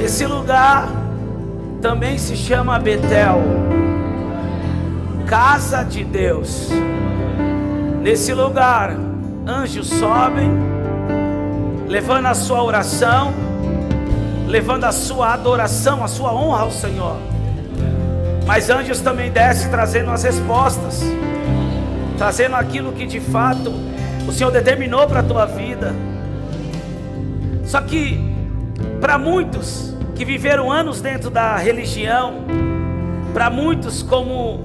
Esse lugar também se chama Betel, casa de Deus. Nesse lugar, anjos sobem, levando a sua oração, levando a sua adoração, a sua honra ao Senhor. Mas anjos também descem trazendo as respostas, trazendo aquilo que de fato o Senhor determinou para a tua vida. Só que para muitos que viveram anos dentro da religião, para muitos como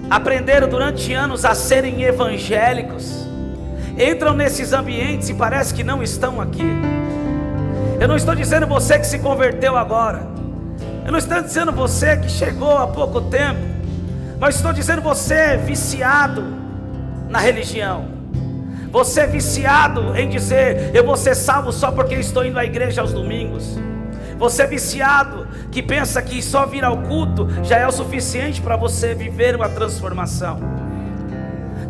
aprenderam durante anos a serem evangélicos, entram nesses ambientes e parece que não estão aqui. Eu não estou dizendo você que se converteu agora, eu não estou dizendo você que chegou há pouco tempo, mas estou dizendo você viciado na religião, você viciado em dizer eu vou ser salvo só porque estou indo à igreja aos domingos, você viciado que pensa que só vir ao culto já é o suficiente para você viver uma transformação.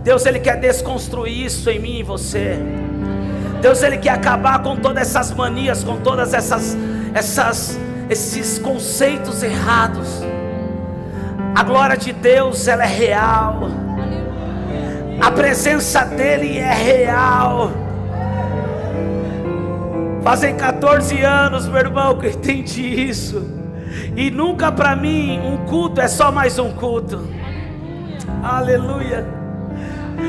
Deus, Ele quer desconstruir isso em mim e você. Deus, Ele quer acabar com todas essas manias, com todas esses conceitos errados. A glória de Deus, ela é real. A presença dEle é real. Fazem 14 anos, meu irmão, que eu entendi isso. E nunca para mim um culto é só mais um culto. Aleluia.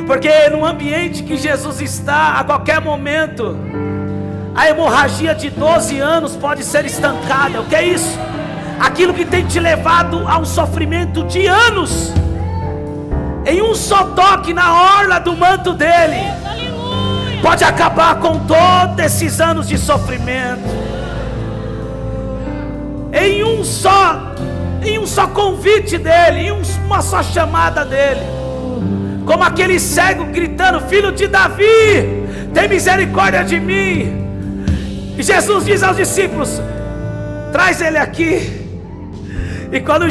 Porque no ambiente que Jesus está, a qualquer momento, a hemorragia de 12 anos pode ser estancada. O que é isso? Aquilo que tem te levado a um sofrimento de anos, em um só toque na orla do manto dele, pode acabar com todos esses anos de sofrimento. Em um só convite dele, em uma só chamada dele. Como aquele cego gritando: filho de Davi, tem misericórdia de mim. E Jesus diz aos discípulos: traz ele aqui. E quando o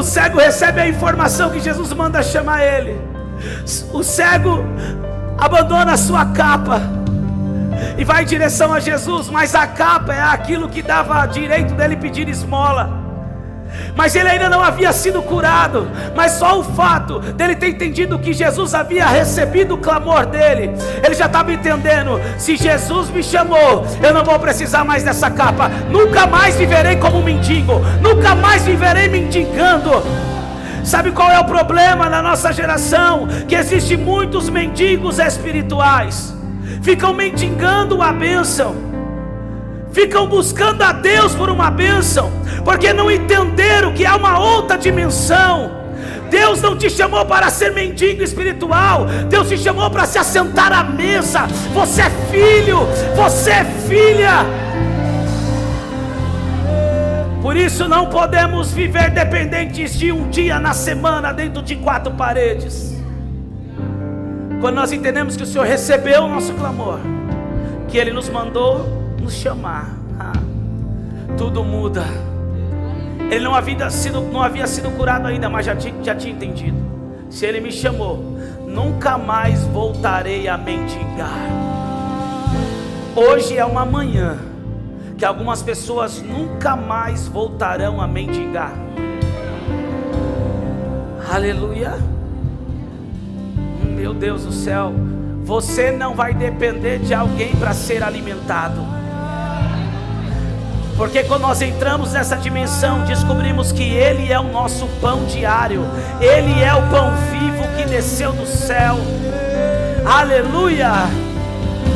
cego recebe a informação que Jesus manda chamar ele, o cego abandona a sua capa e vai em direção a Jesus. Mas a capa é aquilo que dava direito dele pedir esmola. Mas ele ainda não havia sido curado. Mas só o fato dele ter entendido que Jesus havia recebido o clamor dele, ele já estava entendendo: se Jesus me chamou, eu não vou precisar mais dessa capa. Nunca mais viverei como um mendigo, nunca mais viverei mendigando. Sabe qual é o problema na nossa geração? Que existem muitos mendigos espirituais, ficam mendigando a bênção, ficam buscando a Deus por uma bênção, porque não entenderam que há uma outra dimensão. Deus não te chamou para ser mendigo espiritual, Deus te chamou para se assentar à mesa. Você é filho, você é filha. Por isso não podemos viver dependentes de um dia na semana dentro de 4 paredes. Quando nós entendemos que o Senhor recebeu o nosso clamor, que Ele nos mandou nos chamar, tudo muda. Ele não havia sido curado ainda, mas já tinha entendido: se Ele me chamou, nunca mais voltarei a mendigar. Hoje é uma manhã que algumas pessoas nunca mais voltarão a mendigar. Aleluia. Meu Deus do céu, você não vai depender de alguém para ser alimentado. Porque quando nós entramos nessa dimensão, descobrimos que Ele é o nosso pão diário. Ele é o pão vivo que desceu do céu. Aleluia.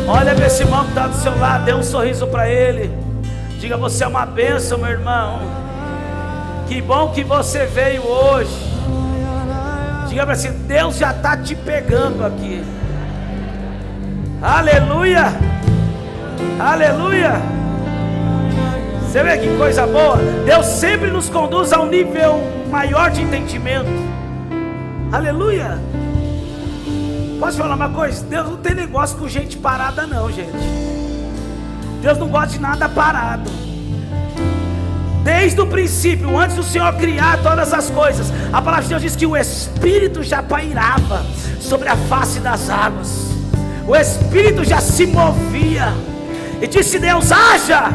Olha para esse irmão que está do seu lado, dê um sorriso para ele. Diga: você é uma bênção, meu irmão. Que bom que você veio hoje. Diga para ele: Deus já está te pegando aqui. Aleluia. Aleluia. Você vê que coisa boa? Deus sempre nos conduz a um nível maior de entendimento. Aleluia. Posso falar uma coisa? Deus não tem negócio com gente parada não, gente. Deus não gosta de nada parado. Desde o princípio, antes do Senhor criar todas as coisas, a palavra de Deus diz que o Espírito já pairava sobre a face das águas. O Espírito já se movia. e disse: Deus, haja.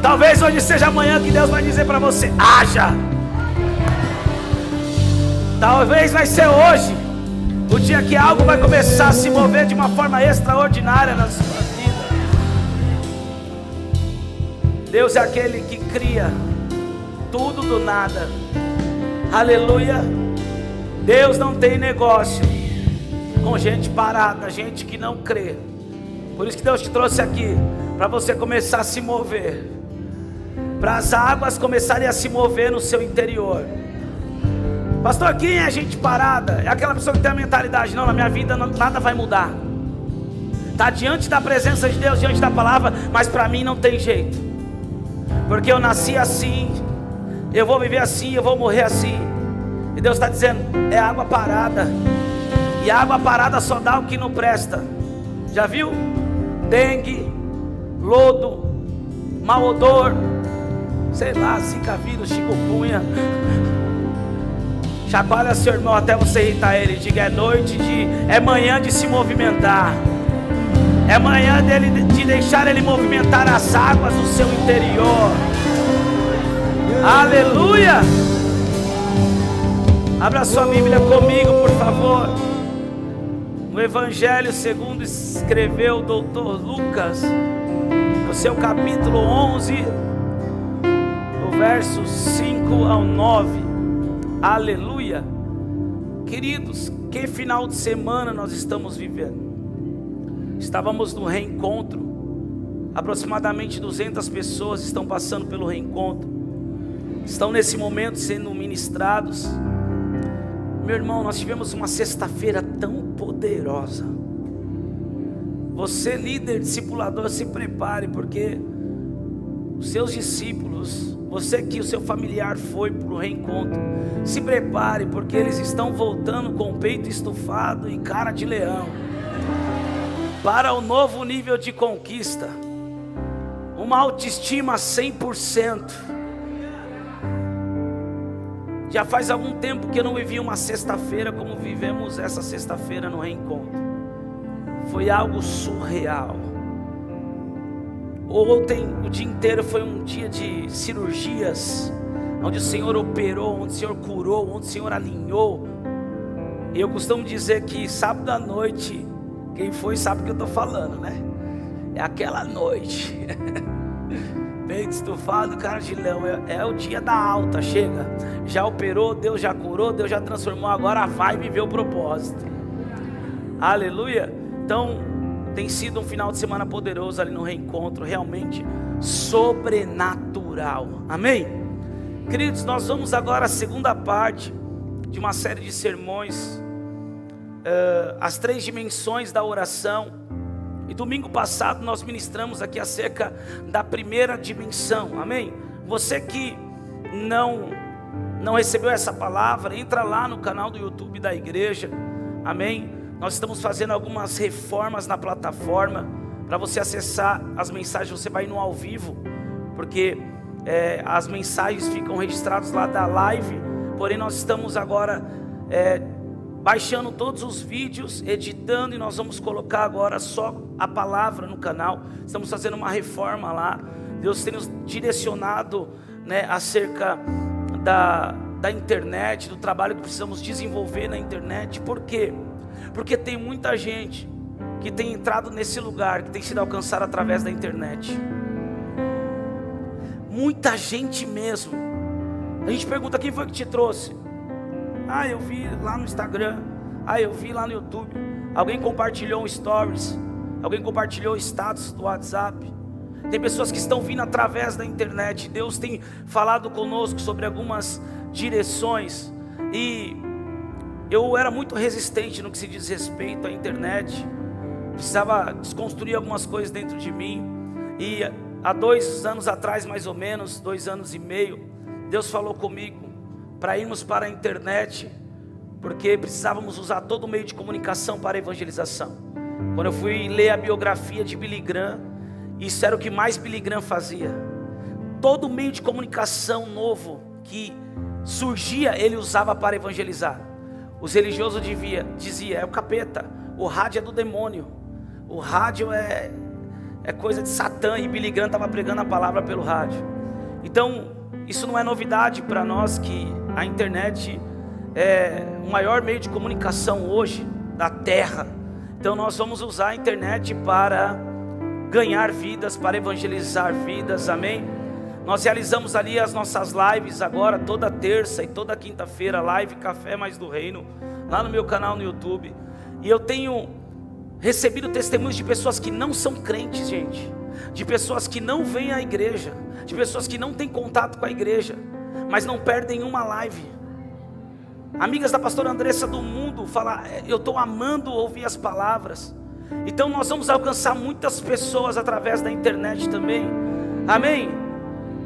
Talvez hoje seja amanhã que Deus vai dizer para você: haja. Talvez vai ser hoje o dia que algo vai começar a se mover de uma forma extraordinária na sua vida. Deus é aquele que cria tudo do nada. Aleluia. Deus não tem negócio com gente parada, gente que não crê. Por isso que Deus te trouxe aqui, para você começar a se mover, para as águas começarem a se mover no seu interior. Pastor, quem é gente parada? É aquela pessoa que tem a mentalidade: não, na minha vida nada vai mudar. Está diante da presença de Deus, diante da palavra, mas para mim não tem jeito, porque eu nasci assim, eu vou viver assim, eu vou morrer assim. E Deus está dizendo: é água parada, e água parada só dá o que não presta. Já viu? Dengue, lodo, mau odor, sei lá, zika vírus, chikungunya. Chacoalha seu irmão até você irritar ele. Diga: é manhã de se movimentar. É manhã de deixar ele movimentar as águas do seu interior. Aleluia. Abra sua Bíblia comigo, por favor. No Evangelho segundo escreveu o doutor Lucas, no seu capítulo 11, do verso 5 ao 9. Aleluia. Queridos, que final de semana nós estamos vivendo. Estávamos no reencontro. Aproximadamente 200 pessoas estão passando pelo reencontro, estão nesse momento sendo ministrados. Meu irmão, nós tivemos uma sexta-feira tão poderosa. Você, líder, discipulador, se prepare, porque os seus discípulos, você que o seu familiar foi para o reencontro, se prepare, porque eles estão voltando com o peito estufado e cara de leão, para o novo nível de conquista, uma autoestima 100%. Já faz algum tempo que eu não vivi uma sexta-feira como vivemos essa sexta-feira no reencontro. Foi algo surreal. Ontem, o dia inteiro foi um dia de cirurgias, onde o Senhor operou, onde o Senhor curou, onde o Senhor alinhou. E eu costumo dizer que sábado à noite, quem foi sabe o que eu estou falando, né? É aquela noite, peito estufado, cara de leão, é o dia da alta, chega. Já operou, Deus já curou, Deus já transformou, agora vai viver o propósito. Aleluia. Então, tem sido um final de semana poderoso ali no reencontro, realmente sobrenatural. Amém? Queridos, nós vamos agora à segunda parte de uma série de sermões, as 3 dimensões da oração. E domingo passado nós ministramos aqui acerca da primeira dimensão. Amém? Você que não recebeu essa palavra, entra lá no canal do YouTube da igreja. Amém? Nós estamos fazendo algumas reformas na plataforma. Para você acessar as mensagens, você vai no ao vivo, porque as mensagens ficam registradas lá da live. Porém nós estamos agora baixando todos os vídeos, editando, e nós vamos colocar agora só a palavra no canal. Estamos fazendo uma reforma lá. Deus tem nos direcionado, né, acerca da internet, do trabalho que precisamos desenvolver na internet. Por quê? Porque tem muita gente que tem entrado nesse lugar, que tem sido alcançada através da internet. Muita gente mesmo. A gente pergunta: quem foi que te trouxe? Ah, eu vi lá no Instagram. Ah, eu vi lá no YouTube. Alguém compartilhou um stories. Alguém compartilhou status do WhatsApp. Tem pessoas que estão vindo através da internet. Deus tem falado conosco sobre algumas direções. E eu era muito resistente no que se diz respeito à internet. Precisava desconstruir algumas coisas dentro de mim. E há 2 anos atrás, mais ou menos, 2 anos e meio, Deus falou comigo para irmos para a internet, porque precisávamos usar todo o meio de comunicação para a evangelização. Quando eu fui ler a biografia de Billy Graham, isso era o que mais Billy Graham fazia. Todo meio de comunicação novo que surgia, ele usava para evangelizar. Os religiosos diziam: é o capeta, O rádio é do demônio. O rádio é coisa de Satã, e Billy Graham estava pregando a palavra pelo rádio. Então, isso não é novidade para nós, que a internet é o maior meio de comunicação hoje da terra. Então nós vamos usar a internet para ganhar vidas, para evangelizar vidas, amém? Nós realizamos ali as nossas lives agora, toda terça e toda quinta-feira, live Café Mais do Reino, lá no meu canal no YouTube. E eu tenho recebido testemunhos de pessoas que não são crentes, gente, de pessoas que não vêm à igreja, de pessoas que não têm contato com a igreja, mas não perdem uma live. Amigas da pastora Andressa do mundo falam: eu estou amando ouvir as palavras. Então nós vamos alcançar muitas pessoas através da internet também, amém?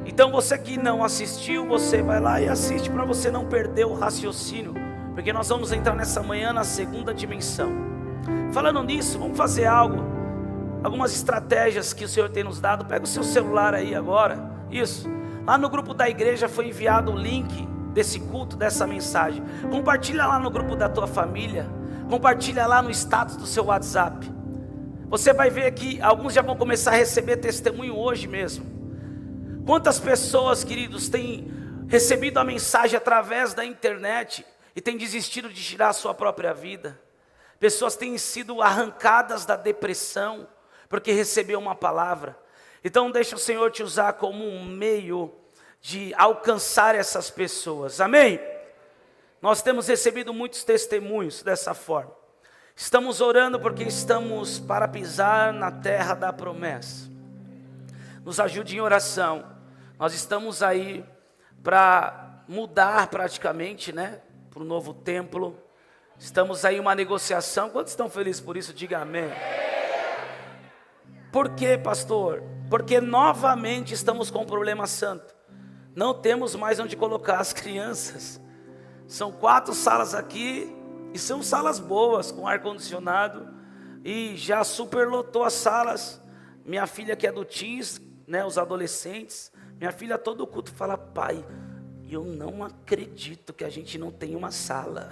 Então você que não assistiu, você vai lá e assiste, para você não perder o raciocínio, porque nós vamos entrar nessa manhã na segunda dimensão. Falando nisso, vamos fazer algo, algumas estratégias que o Senhor tem nos dado. Pega o seu celular aí agora, isso, lá no grupo da igreja foi enviado o link desse culto, dessa mensagem. Compartilha lá no grupo da tua família, compartilha lá no status do seu WhatsApp. Você vai ver que alguns já vão começar a receber testemunho hoje mesmo. Quantas pessoas, queridos, têm recebido a mensagem através da internet e têm desistido de tirar a sua própria vida? Pessoas têm sido arrancadas da depressão porque recebeu uma palavra. Então deixa o Senhor te usar como um meio de alcançar essas pessoas, amém? Nós temos recebido muitos testemunhos dessa forma. Estamos orando porque estamos para pisar na terra da promessa. Nos ajude em oração. Nós estamos aí para mudar praticamente, né, para o novo templo. Estamos aí em uma negociação. Quantos estão felizes por isso? Diga amém. Por quê, pastor? Porque novamente estamos com um problema santo. Não temos mais onde colocar as crianças. São 4 salas aqui, e são salas boas, com ar-condicionado, e já superlotou as salas. Minha filha que é do teens, né, os adolescentes, minha filha todo culto fala: pai, eu não acredito que a gente não tem uma sala,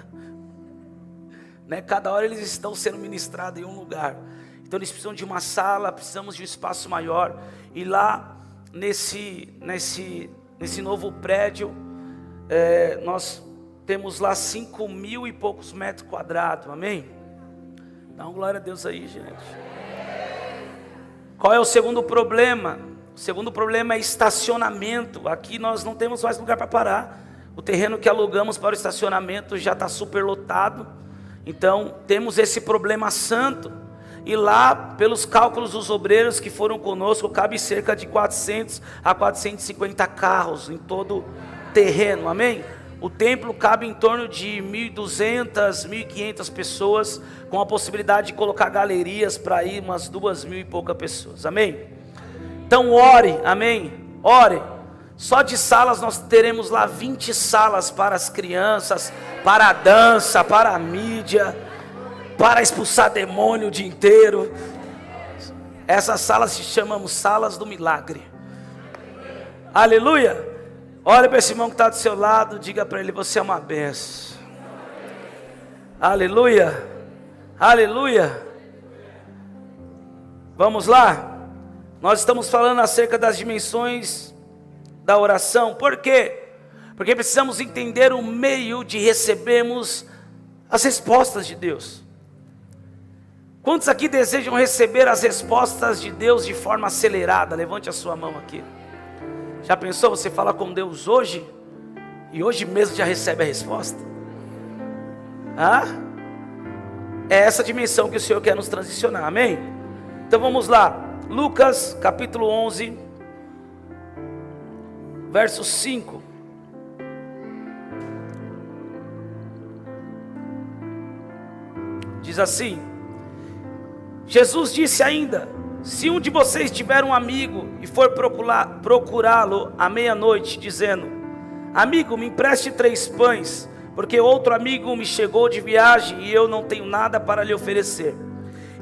né? Cada hora eles estão sendo ministrados em um lugar, então eles precisam de uma sala, precisamos de um espaço maior. E lá nesse novo prédio, nós temos lá 5.000 e poucos metros quadrados, amém? Dá uma glória a Deus aí, gente. Qual é o segundo problema? O segundo problema é estacionamento. Aqui nós não temos mais lugar para parar. O terreno que alugamos para o estacionamento já está superlotado. Então temos esse problema santo. E lá, pelos cálculos dos obreiros que foram conosco, cabe cerca de 400 a 450 carros em todo o terreno, amém? O templo cabe em torno de 1.200, 1.500 pessoas, com a possibilidade de colocar galerias para ir umas 2.000 e poucas pessoas, amém? Então ore, amém? Ore. Só de salas nós teremos lá 20 salas para as crianças, para a dança, para a mídia, para expulsar demônio o dia inteiro. Essas salas se chamamos salas do milagre. Aleluia. Olha para esse irmão que está do seu lado, diga para ele: você é uma benção. Aleluia. Aleluia. Vamos lá. Nós estamos falando acerca das dimensões da oração. Por quê? Porque precisamos entender o meio de recebermos as respostas de Deus. Quantos aqui desejam receber as respostas de Deus de forma acelerada? Levante a sua mão aqui. Já pensou você falar com Deus hoje, e hoje mesmo já recebe a resposta? É essa dimensão que o Senhor quer nos transicionar, amém? Então vamos lá. Lucas capítulo 11, verso 5. Diz assim: Jesus disse ainda: se um de vocês tiver um amigo e for procurá-lo à meia-noite, dizendo: amigo, me empreste 3 pães, porque outro amigo me chegou de viagem e eu não tenho nada para lhe oferecer.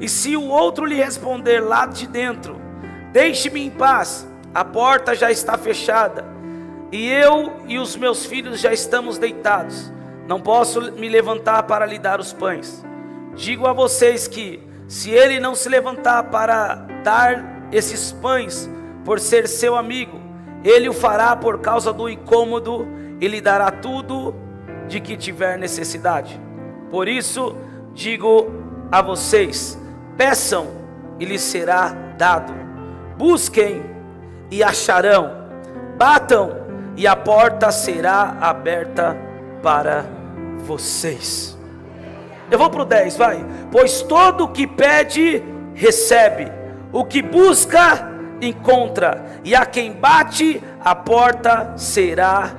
E se o outro lhe responder lá de dentro: deixe-me em paz, a porta já está fechada, e eu e os meus filhos já estamos deitados, não posso me levantar para lhe dar os pães. digo a vocês que, se ele não se levantar para dar esses pães, por ser seu amigo, ele o fará por causa do incômodo e lhe dará tudo de que tiver necessidade. Por isso, digo a vocês: peçam e lhes será dado, busquem e acharão, batam e a porta será aberta para vocês. Eu vou para o 10, vai. Pois todo o que pede, recebe, o que busca, encontra, e a quem bate, a porta será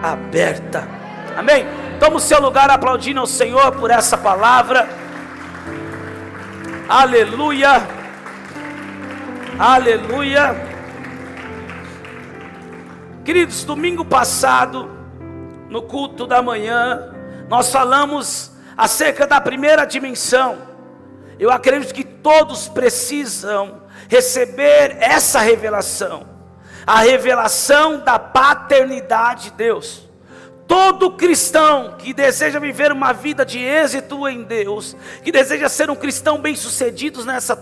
aberta. Amém? Toma o seu lugar aplaudindo ao Senhor por essa palavra. Aleluia, aleluia. Queridos, domingo passado, no culto da manhã, nós falamos acerca da primeira dimensão. Eu acredito que todos precisam receber essa revelação, a revelação da paternidade de Deus. Todo cristão que deseja viver uma vida de êxito em Deus, que deseja ser um cristão bem-sucedido nessa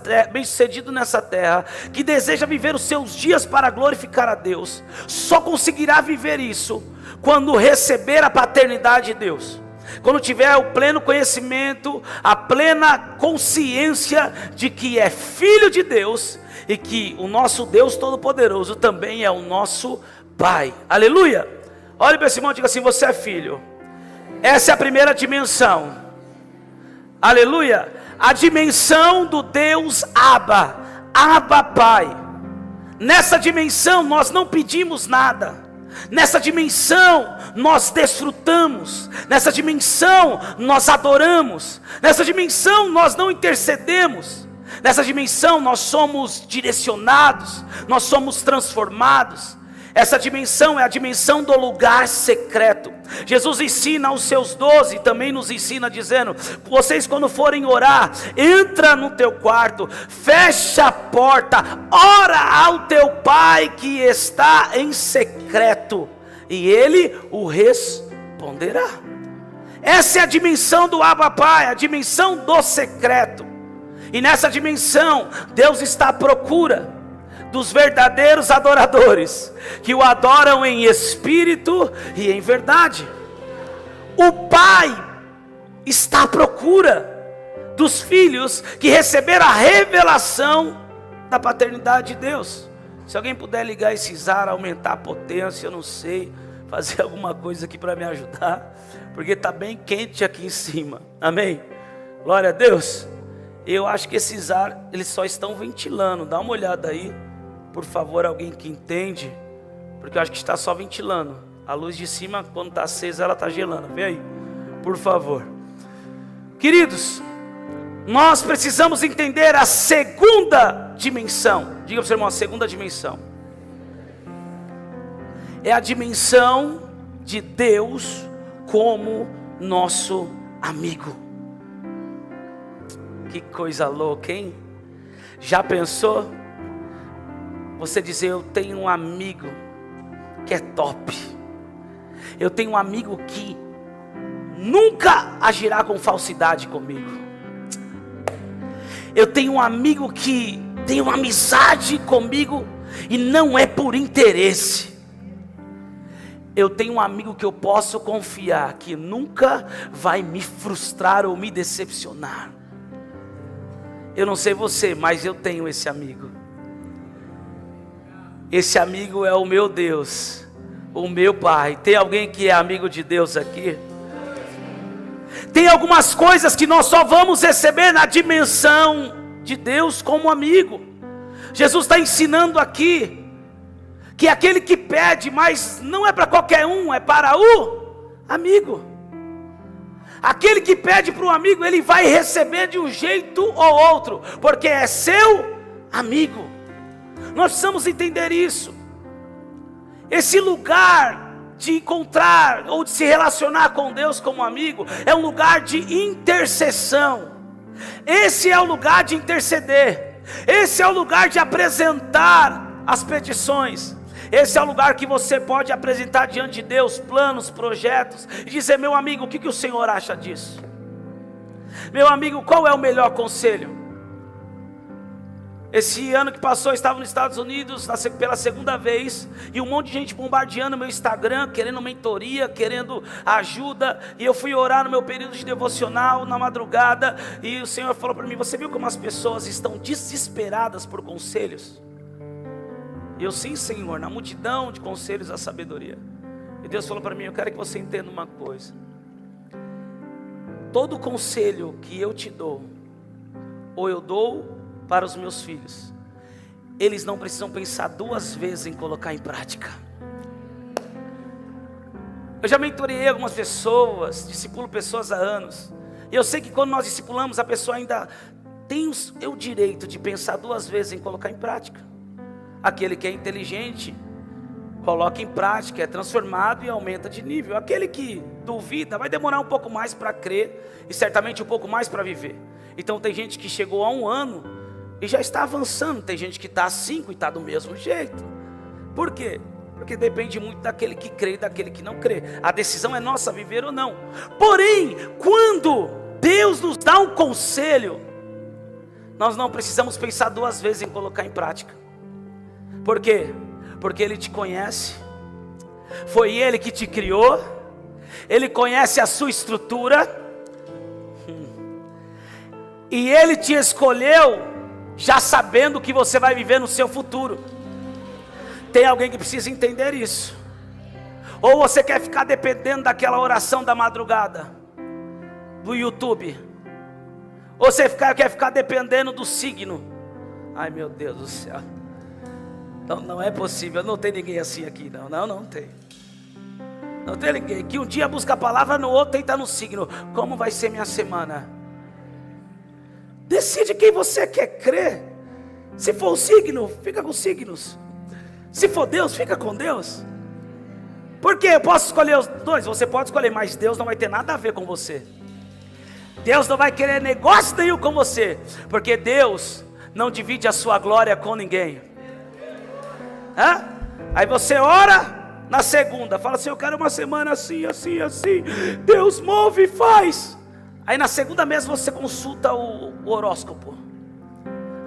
terra, que deseja viver os seus dias para glorificar a Deus, só conseguirá viver isso quando receber a paternidade de Deus. Quando tiver o pleno conhecimento, a plena consciência de que é filho de Deus e que o nosso Deus Todo-Poderoso também é o nosso Pai. Aleluia! Olhe para esse irmão e diga assim: você é filho. Essa é a primeira dimensão. Aleluia! A dimensão do Deus Abba, Abba Pai. Nessa dimensão nós não pedimos nada. Nessa dimensão nós desfrutamos. Nessa dimensão nós adoramos. Nessa dimensão nós não intercedemos. Nessa dimensão nós somos direcionados. Nós somos transformados. Essa dimensão é a dimensão do lugar secreto. Jesus ensina aos seus 12, também nos ensina dizendo: vocês quando forem orar, entra no teu quarto, fecha a porta, ora ao teu pai que está em secreto, e ele o responderá. Essa é a dimensão do Abba Pai, a dimensão do secreto. E nessa dimensão, Deus está à procura dos verdadeiros adoradores, que o adoram em espírito e em verdade. O Pai está à procura dos filhos que receberam a revelação da paternidade de Deus. Se alguém puder ligar esse zar, aumentar a potência, eu não sei, fazer alguma coisa aqui para me ajudar, porque está bem quente aqui em cima. Amém? Glória a Deus. Eu acho que esses ar, eles só estão ventilando. Dá uma olhada aí, por favor, alguém que entende, porque eu acho que está só ventilando. A luz de cima, quando está acesa, ela está gelando. Vem aí, por favor. Queridos, nós precisamos entender a segunda dimensão. Diga para o seu irmão: a segunda dimensão é a dimensão de Deus como nosso amigo. Que coisa louca, hein? Já pensou? Você dizer: eu tenho um amigo que é top. Eu tenho um amigo que nunca agirá com falsidade comigo. Eu tenho um amigo que tem uma amizade comigo e não é por interesse. Eu tenho um amigo que eu posso confiar, que nunca vai me frustrar ou me decepcionar. Eu não sei você, mas eu tenho esse amigo. Esse amigo é o meu Deus, o meu Pai. Tem alguém que é amigo de Deus aqui? Tem algumas coisas que nós só vamos receber na dimensão de Deus como amigo. Jesus está ensinando aqui que aquele que pede, mas não é para qualquer um, é para o amigo. Aquele que pede para o amigo, ele vai receber de um jeito ou outro, porque é seu amigo. Nós precisamos entender isso. Esse lugar de encontrar ou de se relacionar com Deus como amigo é um lugar de intercessão. Esse é o lugar de interceder. Esse é o lugar de apresentar as petições. Esse é o lugar que você pode apresentar diante de Deus planos, projetos e dizer: meu amigo, o que o Senhor acha disso? Meu amigo, qual é o melhor conselho? Esse ano que passou, eu estava nos Estados Unidos pela segunda vez, e um monte de gente bombardeando meu Instagram, querendo mentoria, querendo ajuda, e eu fui orar no meu período de devocional, na madrugada, e o Senhor falou para mim: você viu como as pessoas estão desesperadas por conselhos? E eu: sim, Senhor, na multidão de conselhos a sabedoria. E Deus falou para mim: eu quero que você entenda uma coisa, todo conselho que eu te dou, ou eu dou para os meus filhos, eles não precisam pensar duas vezes em colocar em prática. Eu já mentorei algumas pessoas, discipulo pessoas há anos, e eu sei que quando nós discipulamos, a pessoa ainda tem o direito de pensar duas vezes em colocar em prática. Aquele que é inteligente coloca em prática, é transformado e aumenta de nível. Aquele que duvida vai demorar um pouco mais para crer, e certamente um pouco mais para viver. Então tem gente que chegou a 1 ano e já está avançando, tem gente que está há 5 e está do mesmo jeito. Por quê? Porque depende muito daquele que crê e daquele que não crê. A decisão é nossa, viver ou não. Porém, quando Deus nos dá um conselho, nós não precisamos pensar duas vezes em colocar em prática. Por quê? Porque Ele te conhece, foi Ele que te criou, Ele conhece a sua estrutura, e Ele te escolheu já sabendo que você vai viver no seu futuro. Tem alguém que precisa entender isso. Ou você quer ficar dependendo daquela oração da madrugada, do YouTube, ou você quer ficar dependendo do signo. Ai, meu Deus do céu, não é possível, não tem ninguém assim aqui, não tem. Não tem ninguém que um dia busca a palavra, no outro tenta no signo. Como vai ser minha semana? Decide quem você quer crer. Se for o signo, fica com os signos. Se for Deus, fica com Deus. Por quê? Eu posso escolher os dois? Você pode escolher, mas Deus não vai ter nada a ver com você. Deus não vai querer negócio nenhum com você, porque Deus não divide a sua glória com ninguém. Aí você ora na segunda, fala assim: eu quero uma semana assim, assim, assim. Deus move e faz. Aí na segunda mesmo você consulta o horóscopo.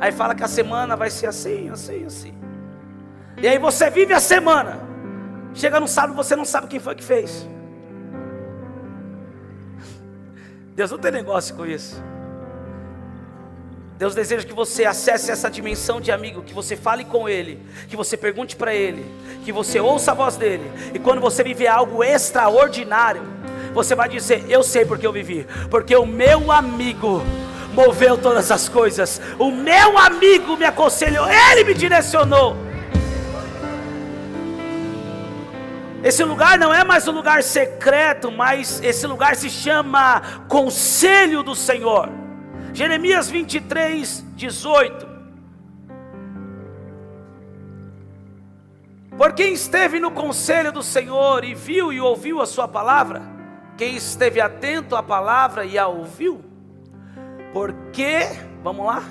Aí fala que a semana vai ser assim, assim, assim. E aí você vive a semana. Chega no sábado, você não sabe quem foi que fez. Deus não tem negócio com isso. Deus deseja que você acesse essa dimensão de amigo, que você fale com Ele, que você pergunte para Ele, que você ouça a voz dEle. E quando você viver algo extraordinário, você vai dizer: eu sei porque eu vivi, porque o meu amigo moveu todas as coisas, o meu amigo me aconselhou, Ele me direcionou. Esse lugar não é mais um lugar secreto, mas esse lugar se chama Conselho do Senhor. Jeremias 23, 18. Por quem esteve no conselho do Senhor e viu e ouviu a sua palavra? Quem esteve atento à palavra e a ouviu? Porque, vamos lá,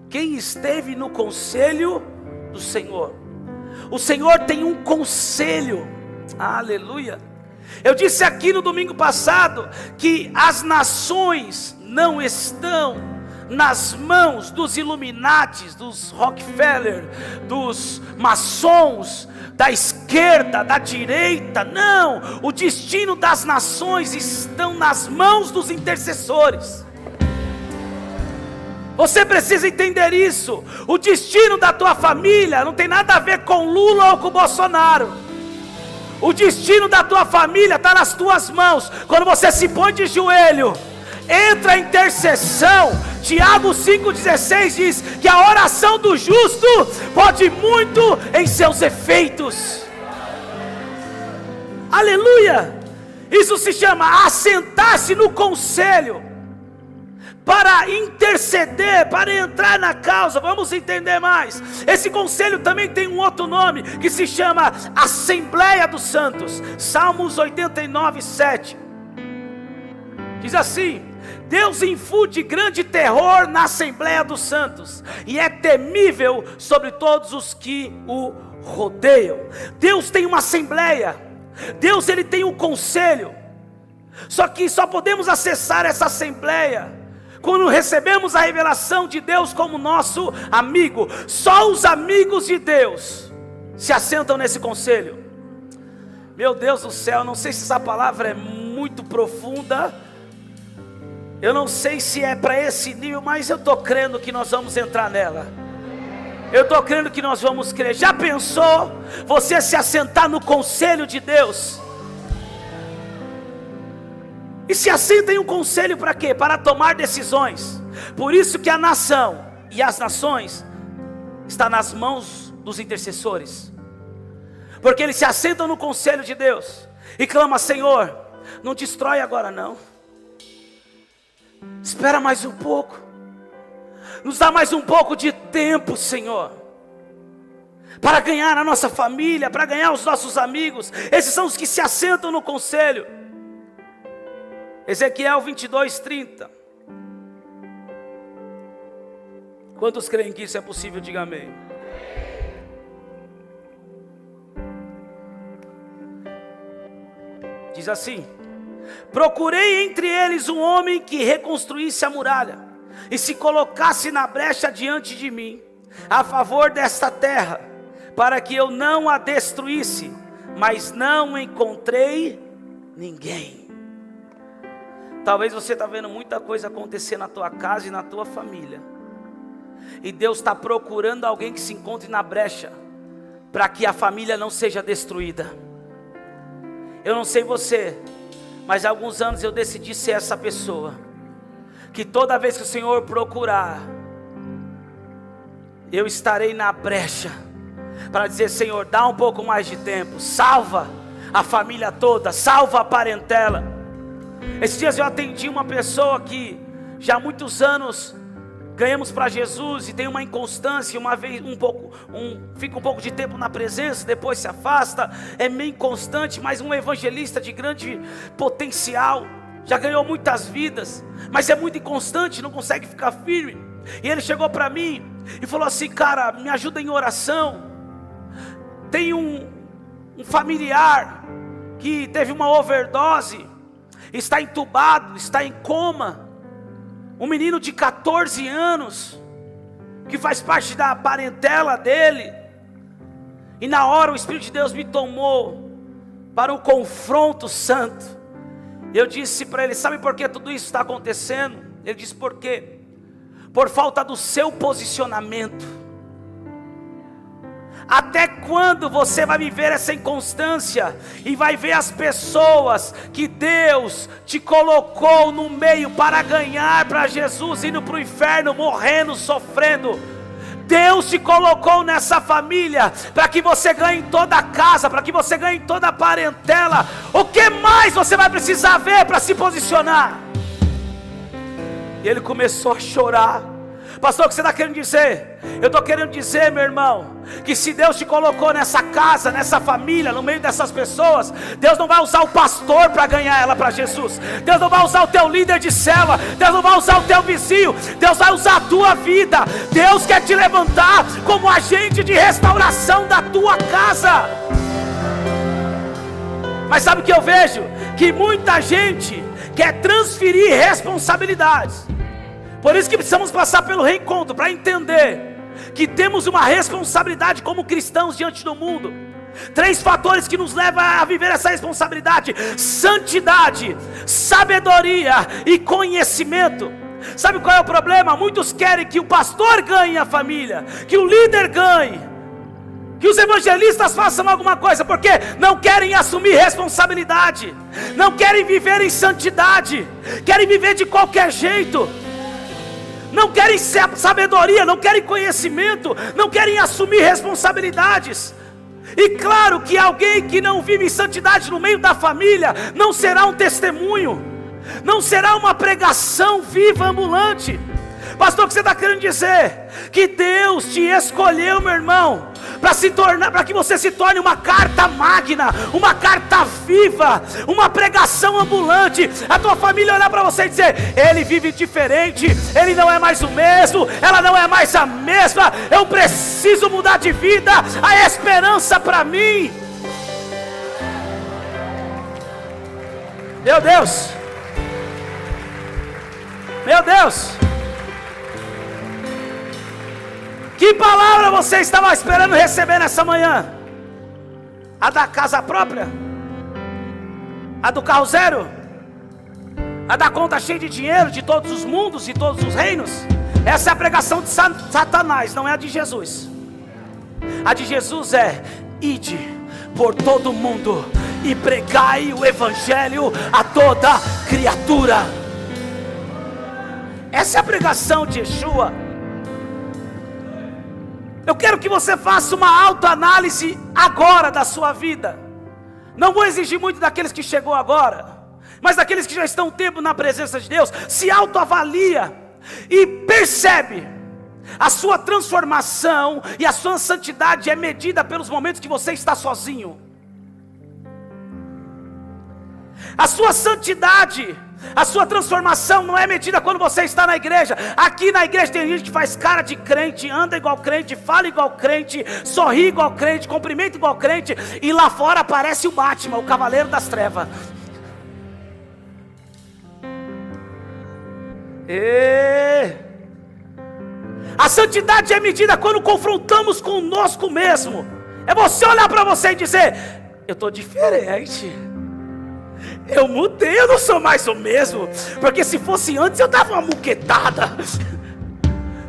quem esteve no conselho do Senhor? O Senhor tem um conselho, aleluia. Eu disse aqui no domingo passado que as nações não estão nas mãos dos Illuminatis, dos Rockefeller, dos maçons, da esquerda, da direita. Não, o destino das nações estão nas mãos dos intercessores. Você precisa entender isso. O destino da tua família não tem nada a ver com Lula ou com Bolsonaro. O destino da tua família está nas tuas mãos. Quando você se põe de joelho, entra a intercessão. Tiago 5,16 diz que a oração do justo pode muito em seus efeitos. Aleluia. Isso se chama assentar-se no conselho, para interceder, para entrar na causa. Vamos entender mais. Esse conselho também tem um outro nome, que se chama Assembleia dos Santos. Salmos 89, 7 diz assim: Deus infunde grande terror na Assembleia dos Santos, e é temível sobre todos os que o rodeiam. Deus tem uma assembleia. Deus, Ele tem um conselho. Só que só podemos acessar essa assembleia quando recebemos a revelação de Deus como nosso amigo. Só os amigos de Deus se assentam nesse conselho. Meu Deus do céu, não sei se essa palavra é muito profunda, eu não sei se é para esse nível, mas eu estou crendo que nós vamos entrar nela. Eu estou crendo que nós vamos crer. Já pensou você se assentar no conselho de Deus? E se assenta em um conselho para quê? Para tomar decisões. Por isso que a nação e as nações está nas mãos dos intercessores, porque eles se assentam no conselho de Deus e clamam: Senhor, não destrói agora não, espera mais um pouco, nos dá mais um pouco de tempo, Senhor, para ganhar a nossa família, para ganhar os nossos amigos. Esses são os que se assentam no conselho. Ezequiel 22:30. Quantos creem que isso é possível? Diga amém. Diz assim: procurei entre eles um homem que reconstruísse a muralha e se colocasse na brecha diante de mim, a favor desta terra, para que eu não a destruísse, mas não encontrei ninguém. Talvez você está vendo muita coisa acontecer na tua casa e na tua família, e Deus está procurando alguém que se encontre na brecha, para que a família não seja destruída. Eu não sei você, mas há alguns anos eu decidi ser essa pessoa, que toda vez que o Senhor procurar, eu estarei na brecha, para dizer: Senhor, dá um pouco mais de tempo, salva a família toda, salva a parentela. Esses dias eu atendi uma pessoa que já há muitos anos ganhamos para Jesus e tem uma inconstância, uma vez fica um pouco de tempo na presença, depois se afasta, é meio inconstante, mas um evangelista de grande potencial, já ganhou muitas vidas, mas é muito inconstante, não consegue ficar firme. E ele chegou para mim e falou assim: cara, me ajuda em oração. Tem um familiar que teve uma overdose, está entubado, está em coma. Um menino de 14 anos, que faz parte da parentela dele. E na hora o Espírito de Deus me tomou para um confronto santo. Eu disse para ele: sabe por que tudo isso está acontecendo? Ele disse: por quê? Por falta do seu posicionamento. Até quando você vai viver essa inconstância e vai ver as pessoas que Deus te colocou no meio para ganhar para Jesus, indo para o inferno, morrendo, sofrendo? Deus te colocou nessa família para que você ganhe toda a casa, para que você ganhe toda a parentela. O que mais você vai precisar ver para se posicionar? E ele começou a chorar. Pastor, o que você está querendo dizer? Eu estou querendo dizer, meu irmão, que se Deus te colocou nessa casa, nessa família, no meio dessas pessoas, Deus não vai usar o pastor para ganhar ela para Jesus. Deus não vai usar o teu líder de célula. Deus não vai usar o teu vizinho. Deus vai usar a tua vida. Deus quer te levantar como agente de restauração da tua casa. Mas sabe o que eu vejo? Que muita gente quer transferir responsabilidades. Por isso que precisamos passar pelo reencontro, para entender que temos uma responsabilidade como cristãos diante do mundo. 3 fatores que nos levam a viver essa responsabilidade: santidade, sabedoria e conhecimento. Sabe qual é o problema? Muitos querem que o pastor ganhe a família, que o líder ganhe, que os evangelistas façam alguma coisa, porque não querem assumir responsabilidade, não querem viver em santidade, querem viver de qualquer jeito. Não querem sabedoria, não querem conhecimento, não querem assumir responsabilidades. E claro que alguém que não vive em santidade no meio da família não será um testemunho, não será uma pregação viva, ambulante. Pastor, o que você está querendo dizer? Que Deus te escolheu, meu irmão, para que você se torne uma carta magna, uma carta viva, uma pregação ambulante. A tua família olhar para você e dizer: ele vive diferente, ele não é mais o mesmo, ela não é mais a mesma. Eu preciso mudar de vida, a esperança para mim. Meu Deus! Meu Deus! Que palavra você estava esperando receber nessa manhã? A da casa própria? A do carro zero? A da conta cheia de dinheiro, de todos os mundos e todos os reinos? Essa é a pregação de Satanás, não é a de Jesus. A de Jesus é: ide por todo o mundo e pregai o evangelho a toda criatura. Essa é a pregação de Yeshua. Eu quero que você faça uma autoanálise agora da sua vida. Não vou exigir muito daqueles que chegou agora, mas daqueles que já estão um tempo na presença de Deus. Se autoavalia e percebe: a sua transformação e a sua santidade é medida pelos momentos que você está sozinho. A sua santidade, a sua transformação não é medida quando você está na igreja. Aqui na igreja tem gente que faz cara de crente, anda igual crente, fala igual crente, sorri igual crente, cumprimenta igual crente, e lá fora aparece o Batman, o cavaleiro das trevas. A santidade é medida quando confrontamos conosco mesmo. É você olhar para você e dizer: eu estou diferente, eu mudei, eu não sou mais o mesmo. Porque se fosse antes eu dava uma muquetada,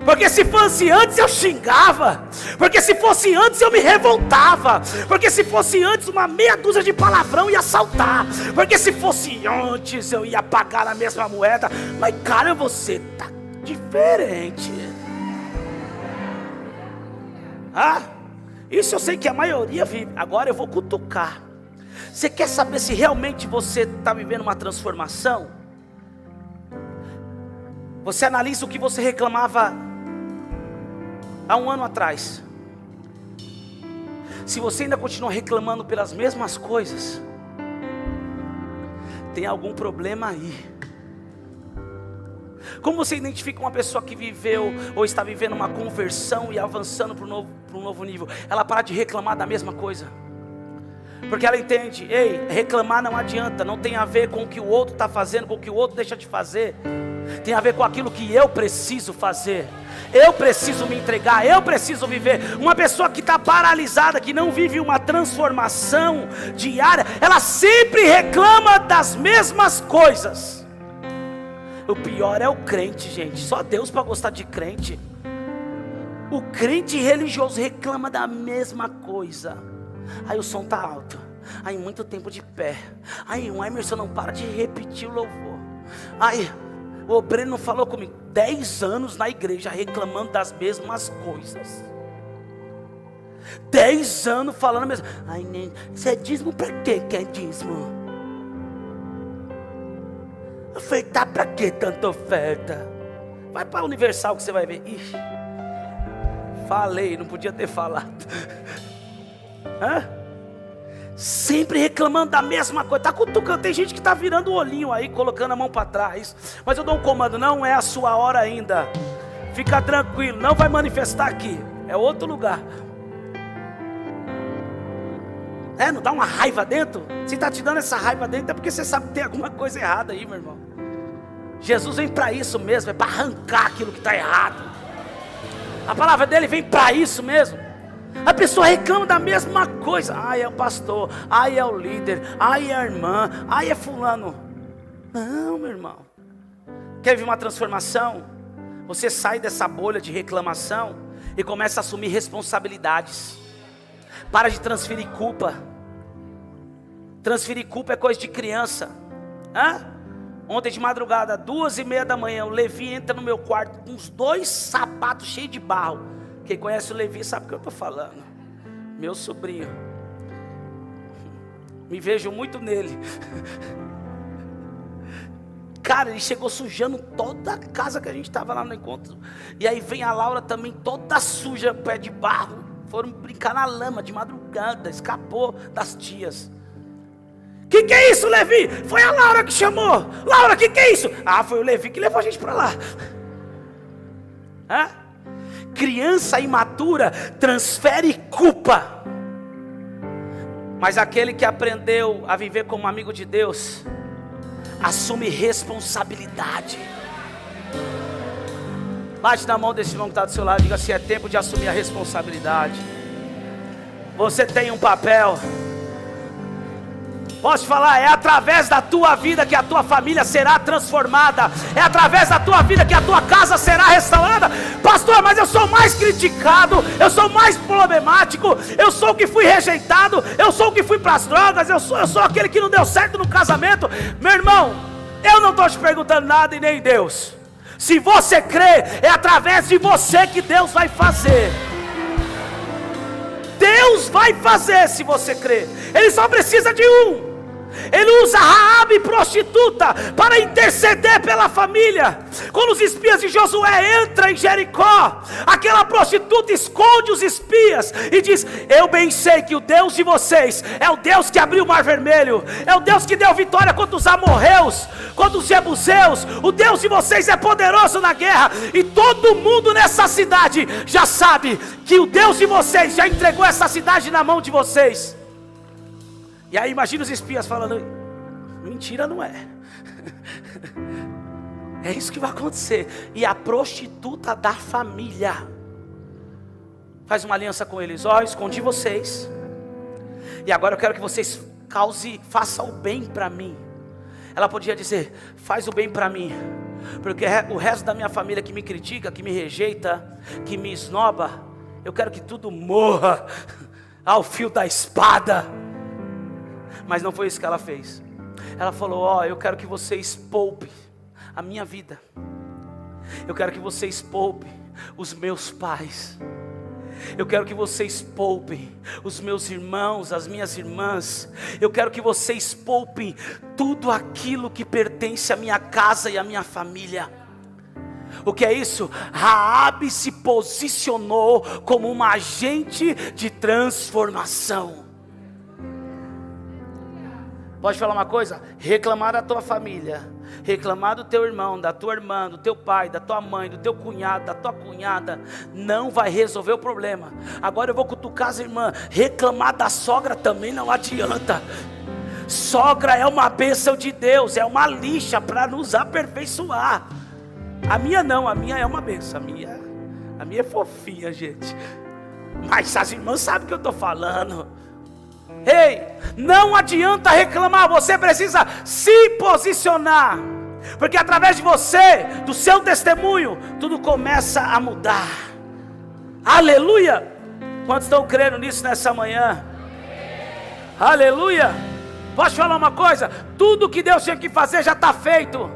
porque se fosse antes eu xingava, porque se fosse antes eu me revoltava, porque se fosse antes uma meia dúzia de palavrão ia saltar, porque se fosse antes eu ia pagar a mesma moeda. Mas cara, você tá diferente. Isso eu sei que a maioria vive. Agora eu vou cutucar. Você quer saber se realmente você está vivendo uma transformação? Você analisa o que você reclamava há um ano atrás. Se você ainda continua reclamando pelas mesmas coisas, tem algum problema aí. Como você identifica uma pessoa que viveu ou está vivendo uma conversão e avançando para um novo nível? Ela para de reclamar da mesma coisa, porque ela entende: ei, reclamar não adianta. Não tem a ver com o que o outro está fazendo, com o que o outro deixa de fazer. Tem a ver com aquilo que eu preciso fazer. Eu preciso me entregar, eu preciso viver. Uma pessoa que está paralisada, que não vive uma transformação diária, ela sempre reclama das mesmas coisas. O pior é o crente, gente. Só Deus para gostar de crente. O crente religioso reclama da mesma coisa. Aí o som tá alto, aí muito tempo de pé, aí o Emerson não para de repetir o louvor, aí o obreiro não falou comigo. 10 anos na igreja reclamando das mesmas coisas. 10 anos falando mesmo. Ai, isso é dízimo pra quê que é dízimo? Ofertar pra quê tanta oferta? Vai pra Universal que você vai ver. Ixi, falei, não podia ter falado. Sempre reclamando da mesma coisa. Tá cutucando. Tem gente que tá virando o olhinho aí, colocando a mão para trás. Mas eu dou um comando: não é a sua hora ainda. Fica tranquilo, não vai manifestar aqui, é outro lugar. Não dá uma raiva dentro? Se está te dando essa raiva dentro, é porque você sabe que tem alguma coisa errada aí, meu irmão. Jesus vem para isso mesmo, é para arrancar aquilo que está errado. A palavra dele vem para isso mesmo. A pessoa reclama da mesma coisa. Ai, é o pastor, ai, é o líder, ai, é a irmã, ai, é fulano. Não, meu irmão. Quer ver uma transformação? Você sai dessa bolha de reclamação e começa a assumir responsabilidades. Para de transferir culpa. Transferir culpa é coisa de criança. Ontem de madrugada, 2:30 da manhã, o Levi entra no meu quarto com uns 2 sapatos cheios de barro. Quem conhece o Levi sabe o que eu estou falando. Meu sobrinho. Me vejo muito nele. Cara, ele chegou sujando toda a casa que a gente estava lá no encontro. E aí vem a Laura também toda suja, pé de barro. Foram brincar na lama de madrugada. Escapou das tias. Que é isso, Levi? Foi a Laura que chamou. Laura, que é isso? Foi o Levi que levou a gente para lá. Criança imatura transfere culpa. Mas aquele que aprendeu a viver como amigo de Deus Assume responsabilidade. Bate na mão desse irmão que está do seu lado e diga assim: é tempo de assumir a responsabilidade. Você tem um papel. Posso falar, é através da tua vida que a tua família será transformada. É através da tua vida que a tua casa será restaurada. Pastor, mas eu sou mais criticado, eu sou mais problemático, eu sou o que fui rejeitado, eu sou o que fui para as drogas, eu sou aquele que não deu certo no casamento. Meu irmão, eu não estou te perguntando nada e nem Deus. Se você crê, é através de você que Deus vai fazer. Deus vai fazer se você crer. Ele só precisa de um. Ele usa Raabe, prostituta, para interceder pela família. Quando os espias de Josué entram em Jericó, aquela prostituta esconde os espias e diz: eu bem sei que o Deus de vocês é o Deus que abriu o mar vermelho, é o Deus que deu vitória contra os amorreus, contra os jebuseus. O Deus de vocês é poderoso na guerra. E todo mundo nessa cidade já sabe que o Deus de vocês já entregou essa cidade na mão de vocês. E aí imagina os espias falando: mentira, não é. É isso que vai acontecer. E a prostituta da família faz uma aliança com eles: ó, escondi vocês, e agora eu quero que vocês façam o bem para mim. Ela podia dizer: faz o bem para mim, porque o resto da minha família que me critica, que me rejeita, que me esnoba, eu quero que tudo morra ao fio da espada. Mas não foi isso que ela fez. Ela falou: ó, eu quero que vocês poupem a minha vida, eu quero que vocês poupem os meus pais, eu quero que vocês poupem os meus irmãos, as minhas irmãs, eu quero que vocês poupem tudo aquilo que pertence à minha casa e à minha família. O que é isso? Raabe se posicionou como uma agente de transformação. Pode falar uma coisa? Reclamar da tua família, reclamar do teu irmão, da tua irmã, do teu pai, da tua mãe, do teu cunhado, da tua cunhada, não vai resolver o problema. Agora eu vou cutucar as irmãs. Reclamar da sogra também não adianta. Sogra é uma bênção de Deus, é uma lixa para nos aperfeiçoar. A minha não, a minha é uma bênção. A minha é fofinha, gente. Mas as irmãs sabem o que eu estou falando. Ei, não adianta reclamar, você precisa se posicionar, porque através de você, do seu testemunho, tudo começa a mudar. Aleluia! Quantos estão crendo nisso nessa manhã? Aleluia! Posso falar uma coisa? Tudo que Deus tinha que fazer já está feito.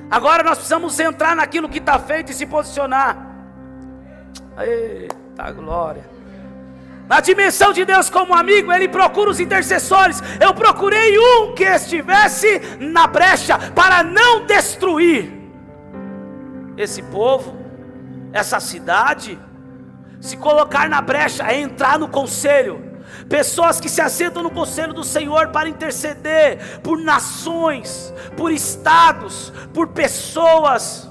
Agora nós precisamos entrar naquilo que está feito e se posicionar. Eita glória! Na dimensão de Deus como amigo, Ele procura os intercessores. Eu procurei um que estivesse na brecha para não destruir esse povo, essa cidade. Se colocar na brecha é entrar no conselho. Pessoas que se assentam no conselho do Senhor para interceder por nações, por estados, por pessoas.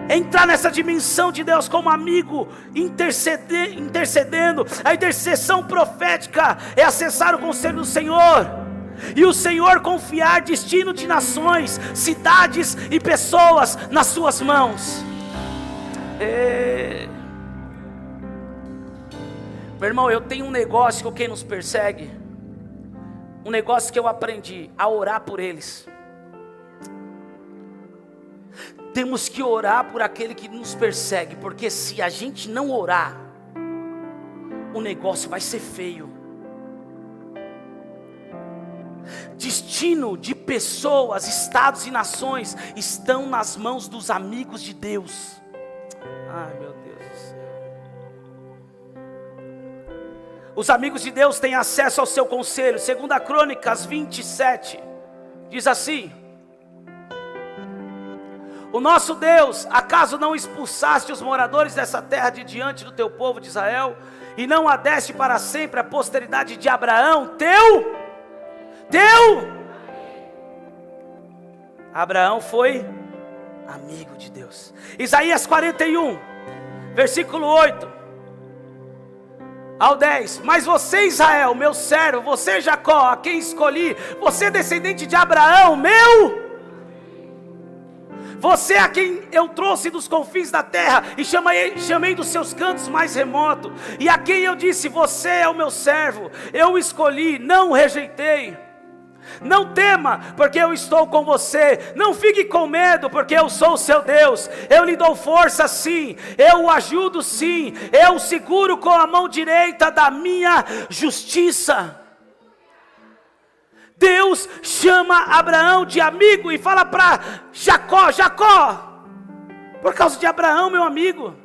Entrar nessa dimensão de Deus como amigo, intercedendo. A intercessão profética é acessar o conselho do Senhor, e o Senhor confiar destino de nações, cidades e pessoas nas suas mãos. Meu irmão, eu tenho um negócio com quem nos persegue, um negócio que eu aprendi: a orar por eles. Temos que orar por aquele que nos persegue, porque se a gente não orar, o negócio vai ser feio. Destino de pessoas, estados e nações estão nas mãos dos amigos de Deus. Ai, meu Deus do céu. Os amigos de Deus têm acesso ao seu conselho. 2 Crônicas 27 diz assim: o nosso Deus, acaso não expulsaste os moradores dessa terra de diante do teu povo de Israel, e não a deste para sempre a posteridade de Abraão, teu? Abraão foi amigo de Deus. Isaías 41, versículo 8. Ao 10, mas você Israel, meu servo, você Jacó, a quem escolhi, você descendente de Abraão, você a quem eu trouxe dos confins da terra, e chamei dos seus cantos mais remotos, e a quem eu disse, você é o meu servo, eu o escolhi, não o rejeitei. Não tema, porque eu estou com você. Não fique com medo, porque eu sou o seu Deus. Eu lhe dou força sim, eu o ajudo sim, eu o seguro com a mão direita da minha justiça. Deus chama Abraão de amigo e fala para Jacó, Jacó, por causa de Abraão, meu amigo,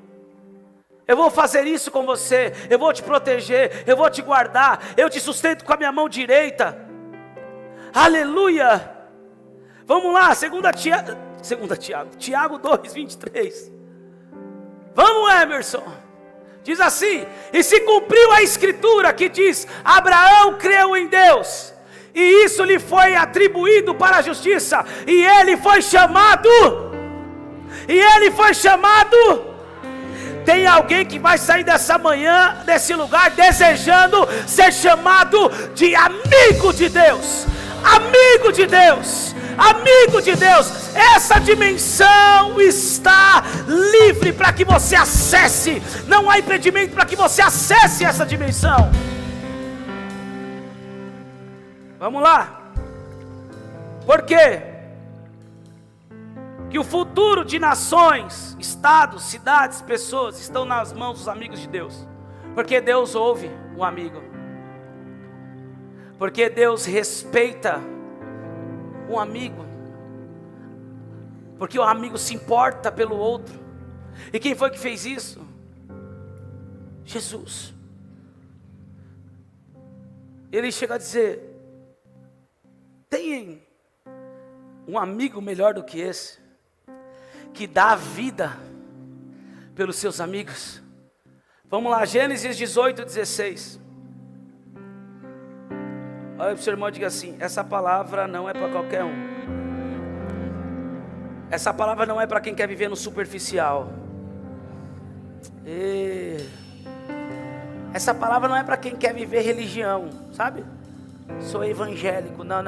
eu vou fazer isso com você, eu vou te proteger, eu vou te guardar, eu te sustento com a minha mão direita. Aleluia. Vamos lá, Tiago 2, 23. Vamos, Emerson. Diz assim: e se cumpriu a escritura que diz, Abraão creu em Deus, e isso lhe foi atribuído para a justiça, e ele foi chamado. Tem alguém que vai sair dessa manhã, desse lugar, desejando ser chamado de amigo de Deus. Amigo de Deus, amigo de Deus. Essa dimensão está livre para que você acesse. Não há impedimento para que você acesse essa dimensão. Vamos lá. Por quê? Que o futuro de nações, estados, cidades, pessoas estão nas mãos dos amigos de Deus. Porque Deus ouve um amigo. Porque Deus respeita um amigo. Porque o amigo se importa pelo outro. E quem foi que fez isso? Jesus. Ele chega a dizer: tem um amigo melhor do que esse, que dá a vida pelos seus amigos. Vamos lá, Gênesis 18, 16. Olha para o seu irmão e diga assim: essa palavra não é para qualquer um. Essa palavra não é para quem quer viver no superficial. Essa palavra não é para quem quer viver religião, sabe? Sou evangélico. Não.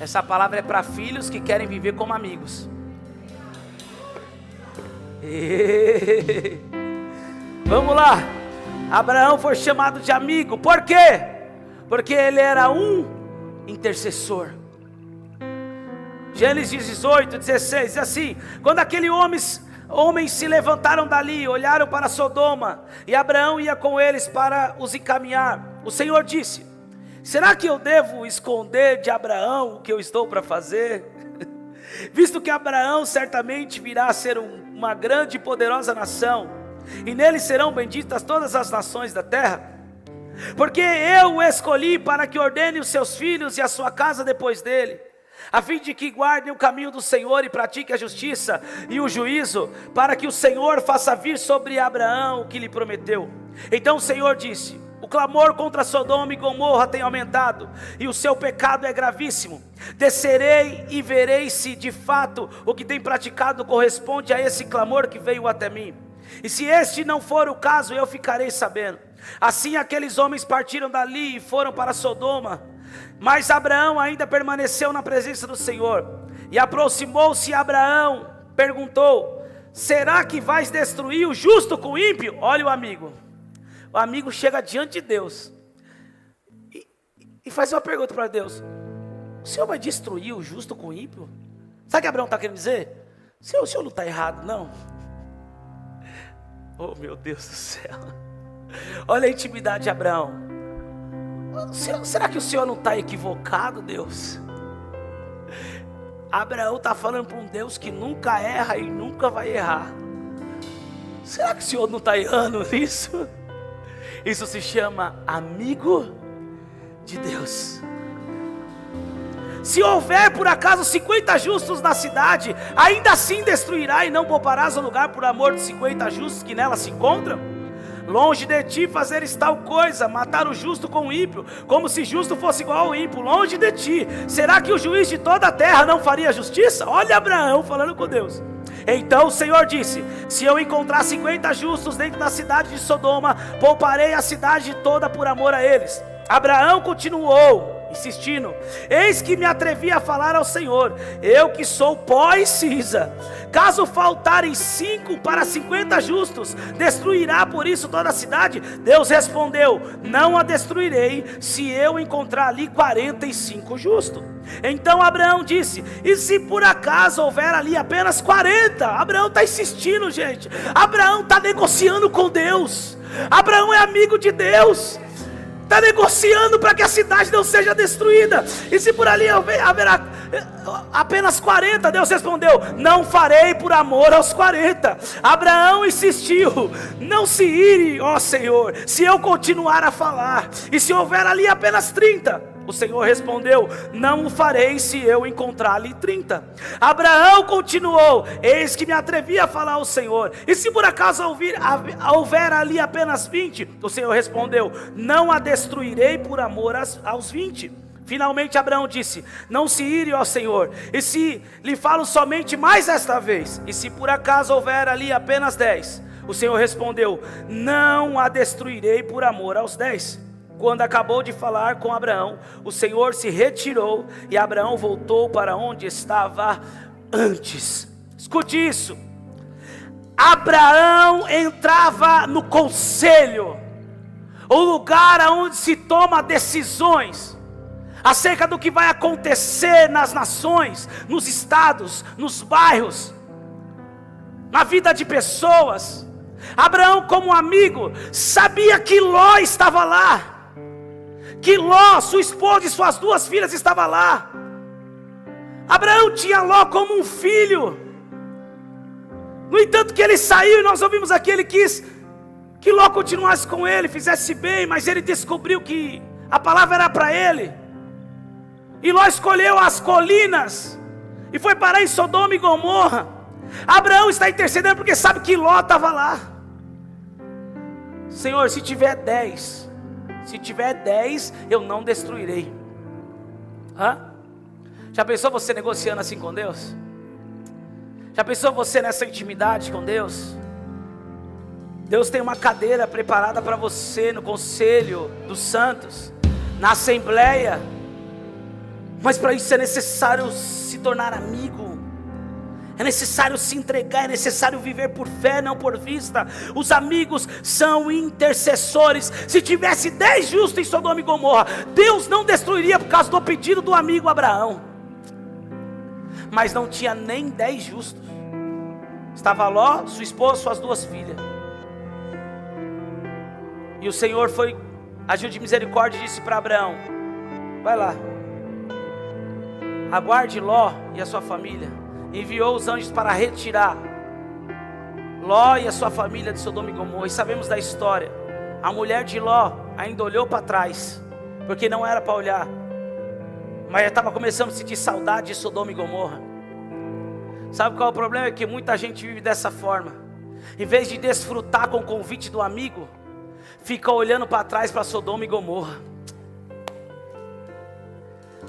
Essa palavra é para filhos que querem viver como amigos. Vamos lá. Abraão foi chamado de amigo. Por quê? Porque ele era um intercessor. Gênesis 18, 16, diz assim: quando aqueles homens se levantaram dali, olharam para Sodoma, e Abraão ia com eles para os encaminhar, o Senhor disse: será que eu devo esconder de Abraão o que eu estou para fazer? Visto que Abraão certamente virá a ser uma grande e poderosa nação, e nele serão benditas todas as nações da terra. Porque eu o escolhi para que ordene os seus filhos e a sua casa depois dele, a fim de que guardem o caminho do Senhor e pratiquem a justiça e o juízo, para que o Senhor faça vir sobre Abraão o que lhe prometeu. Então o Senhor disse: o clamor contra Sodoma e Gomorra tem aumentado, e o seu pecado é gravíssimo. Descerei e verei se de fato o que tem praticado corresponde a esse clamor que veio até mim. E se este não for o caso, eu ficarei sabendo. Assim aqueles homens partiram dali e foram para Sodoma. Mas Abraão ainda permaneceu na presença do Senhor. E aproximou-se Abraão, perguntou: será que vais destruir o justo com o ímpio? Olha o amigo. O amigo chega diante de Deus e faz uma pergunta para Deus: o Senhor vai destruir o justo com o ímpio? Sabe o que Abraão está querendo dizer? O Senhor não está errado, não. Oh, meu Deus do céu. Olha a intimidade de Abraão. Será que o Senhor não está equivocado, Deus? Abraão está falando para um Deus que nunca erra e nunca vai errar. Será que o Senhor não está errando nisso? Isso se chama amigo de Deus. Se houver por acaso 50 justos na cidade, ainda assim destruirá e não pouparás o lugar por amor de 50 justos que nela se encontram? Longe de ti fazeres tal coisa, matar o justo com o ímpio, como se justo fosse igual ao ímpio. Longe de ti. Será que o juiz de toda a terra não faria justiça? Olha Abraão falando com Deus. Então o Senhor disse: se eu encontrar 50 justos dentro da cidade de Sodoma, pouparei a cidade toda por amor a eles. Abraão continuou, insistindo: eis que me atrevi a falar ao Senhor, eu que sou pó e cinza. Caso faltarem 5 para 50 justos, destruirá por isso toda a cidade? Deus respondeu: não a destruirei, se eu encontrar ali 45 justos. Então Abraão disse: e se por acaso houver ali apenas 40? Abraão está insistindo, gente. Abraão está negociando com Deus. Abraão é amigo de Deus, está negociando para que a cidade não seja destruída. E se por ali haverá apenas 40? Deus respondeu: não farei por amor aos 40. Abraão insistiu: não se ire, ó Senhor, se eu continuar a falar. E se houver ali apenas 30? O Senhor respondeu: não o farei, se eu encontrar ali 30. Abraão continuou: eis que me atrevi a falar ao Senhor. E se por acaso houver ali apenas 20? O Senhor respondeu: não a destruirei por amor aos 20. Finalmente Abraão disse: não se ire, ó Senhor, e se lhe falo somente mais esta vez? E se por acaso houver ali apenas 10? O Senhor respondeu: não a destruirei por amor aos 10. Quando acabou de falar com Abraão, o Senhor se retirou e Abraão voltou para onde estava antes. Escute isso: Abraão entrava no conselho, o lugar onde se toma decisões acerca do que vai acontecer nas nações, nos estados, nos bairros, na vida de pessoas. Abraão, como amigo, sabia que Ló estava lá, que Ló, sua esposa e suas 2 filhas estavam lá. Abraão tinha Ló como um filho. No entanto que ele saiu, e nós ouvimos aqui, ele quis que Ló continuasse com ele, fizesse bem, mas ele descobriu que a palavra era para ele. E Ló escolheu as colinas e foi parar em Sodoma e Gomorra. Abraão está intercedendo porque sabe que Ló estava lá. Senhor, se tiver 10, eu não destruirei. Já pensou você negociando assim com Deus? Já pensou você nessa intimidade com Deus? Deus tem uma cadeira preparada para você no conselho dos santos, na assembleia. Mas para isso é necessário se tornar amigo, é necessário se entregar, é necessário viver por fé, não por vista. Os amigos são intercessores. Se tivesse 10 justos em Sodoma e Gomorra, Deus não destruiria por causa do pedido do amigo Abraão. Mas não tinha nem 10 justos. Estava Ló, sua esposa, suas 2 filhas. E o Senhor agiu de misericórdia e disse para Abraão: vai lá, aguarde Ló e a sua família. Enviou os anjos para retirar Ló e a sua família de Sodoma e Gomorra. E sabemos da história. A mulher de Ló ainda olhou para trás, porque não era para olhar, mas já estava começando a sentir saudade de Sodoma e Gomorra. Sabe qual é o problema? É que muita gente vive dessa forma. Em vez de desfrutar com o convite do amigo, fica olhando para trás para Sodoma e Gomorra.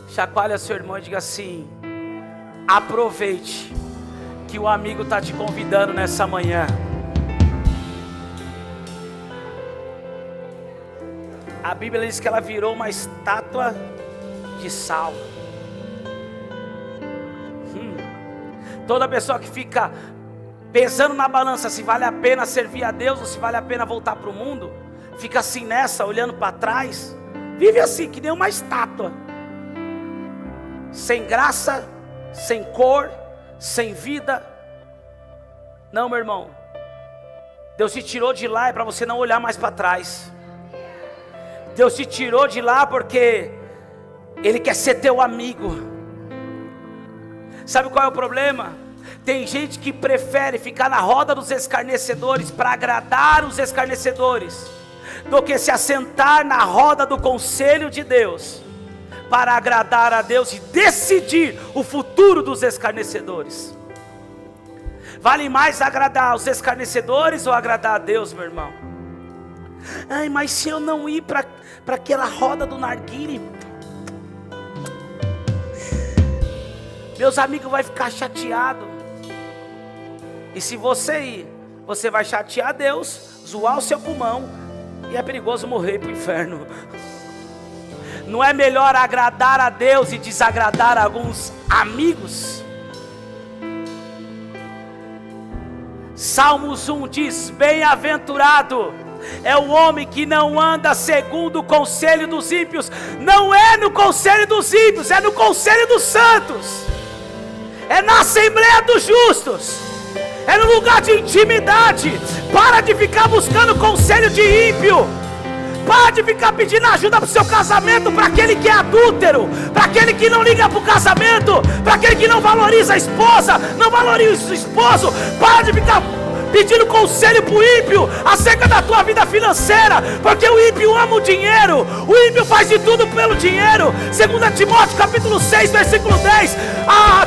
Chacoalha seu irmão e diga assim: aproveite que o amigo está te convidando nessa manhã. A Bíblia diz que ela virou uma estátua de sal. Toda pessoa que fica pesando na balança se vale a pena servir a Deus ou se vale a pena voltar para o mundo, fica assim nessa, olhando para trás, vive assim, que nem uma estátua, sem graça, sem cor, sem vida. Não, meu irmão, Deus te tirou de lá é para você não olhar mais para trás. Deus te tirou de lá porque Ele quer ser teu amigo. Sabe qual é o problema? Tem gente que prefere ficar na roda dos escarnecedores para agradar os escarnecedores, do que se assentar na roda do conselho de Deus para agradar a Deus e decidir o futuro dos escarnecedores. Vale mais agradar os escarnecedores ou agradar a Deus, meu irmão? Ai, mas se eu não ir para aquela roda do narguile, meus amigos vão ficar chateados. E se você ir, você vai chatear Deus, zoar o seu pulmão, e é perigoso morrer para o inferno. Não é melhor agradar a Deus e desagradar alguns amigos? Salmos 1 diz: bem-aventurado é o homem que não anda segundo o conselho dos ímpios. Não é no conselho dos ímpios, é no conselho dos santos, é na assembleia dos justos, é no lugar de intimidade. Para de ficar buscando conselho de ímpio. Para de ficar pedindo ajuda para o seu casamento, para aquele que é adúltero, para aquele que não liga para o casamento, para aquele que não valoriza a esposa, não valoriza o esposo. Para de ficar pedindo conselho para o ímpio acerca da tua vida financeira, porque o ímpio ama o dinheiro, o ímpio faz de tudo pelo dinheiro. 2 Timóteo capítulo 6 versículo 10,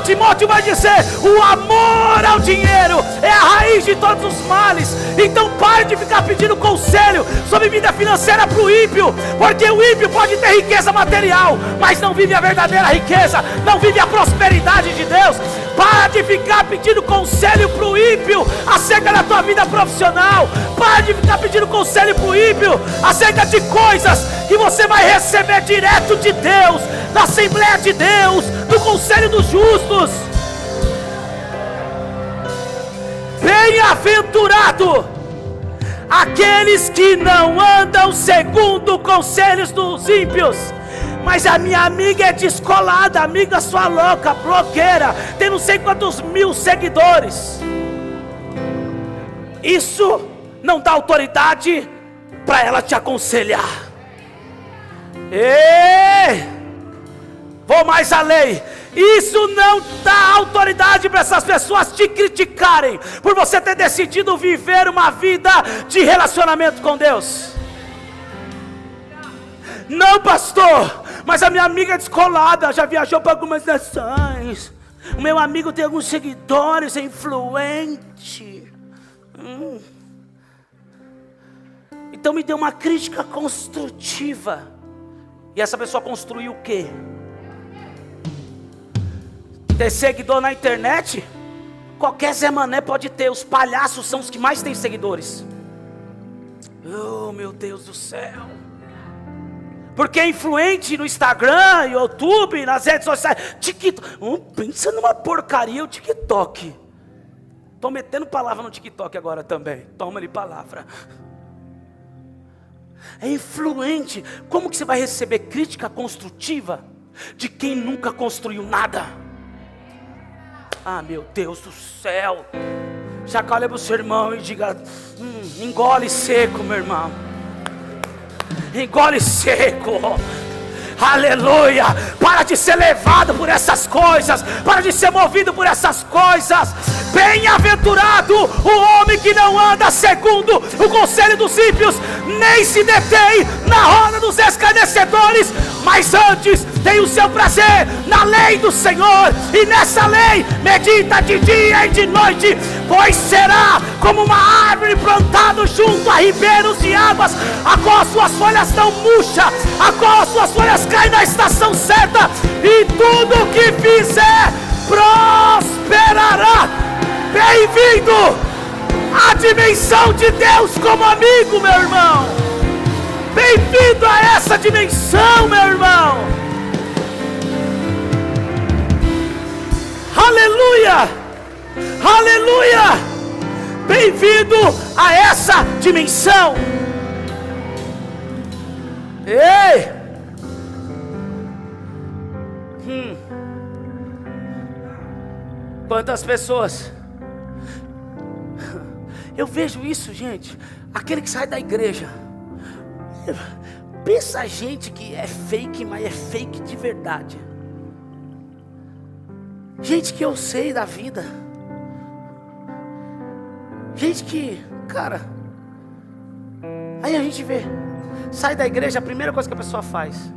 Timóteo vai dizer: o amor ao dinheiro é a raiz de todos os males. Então pare de ficar pedindo conselho sobre vida financeira para o ímpio, porque o ímpio pode ter riqueza material, mas não vive a verdadeira riqueza, não vive a prosperidade de Deus. Para de ficar pedindo conselho para o ímpio acerca da tua vida profissional. Para de ficar pedindo conselho para o ímpio acerca de coisas que você vai receber direto de Deus, da Assembleia de Deus, do conselho dos justos. Bem-aventurado aqueles que não andam segundo conselhos dos ímpios. Mas a minha amiga é descolada, amiga sua louca, blogueira, tem não sei quantos mil seguidores. Isso não dá autoridade para ela te aconselhar. Ei, vou mais além. Isso não dá autoridade para essas pessoas te criticarem por você ter decidido viver uma vida de relacionamento com Deus. Não, pastor, mas a minha amiga é descolada, já viajou para algumas nações. O meu amigo tem alguns seguidores, é influente. Então me dê uma crítica construtiva. E essa pessoa construiu o quê? Ter seguidor na internet? Qualquer Zé Mané pode ter. Os palhaços são os que mais têm seguidores. Oh, meu Deus do céu. Porque é influente no Instagram, YouTube, nas redes sociais, TikTok. Pensa numa porcaria o TikTok. Estou metendo palavra no TikTok agora também. Toma-lhe palavra. É influente. Como que você vai receber crítica construtiva de quem nunca construiu nada? Ah, meu Deus do céu. Chacoalha para o seu irmão e diga: engole seco, meu irmão. Engole seco. Aleluia. Para de ser levado por essas coisas, para de ser movido por essas coisas. Bem-aventurado o homem que não anda segundo o conselho dos ímpios, nem se detém na roda dos escarnecedores, mas antes tem o seu prazer na lei do Senhor, e nessa lei medita de dia e de noite. Pois será como uma árvore plantada junto a ribeiros de águas, a qual as suas folhas não murcham, a qual as suas folhas caem na estação certa, e tudo o que fizer prosperará. Bem-vindo à dimensão de Deus como amigo, meu irmão. Bem-vindo a essa dimensão, meu irmão. Aleluia, aleluia. Bem-vindo a essa dimensão. Ei, quantas pessoas eu vejo isso, gente. Aquele que sai da igreja, pensa a gente que é fake, mas é fake de verdade. Gente que eu sei da vida, gente que, cara, aí a gente vê, sai da igreja, a primeira coisa que a pessoa faz,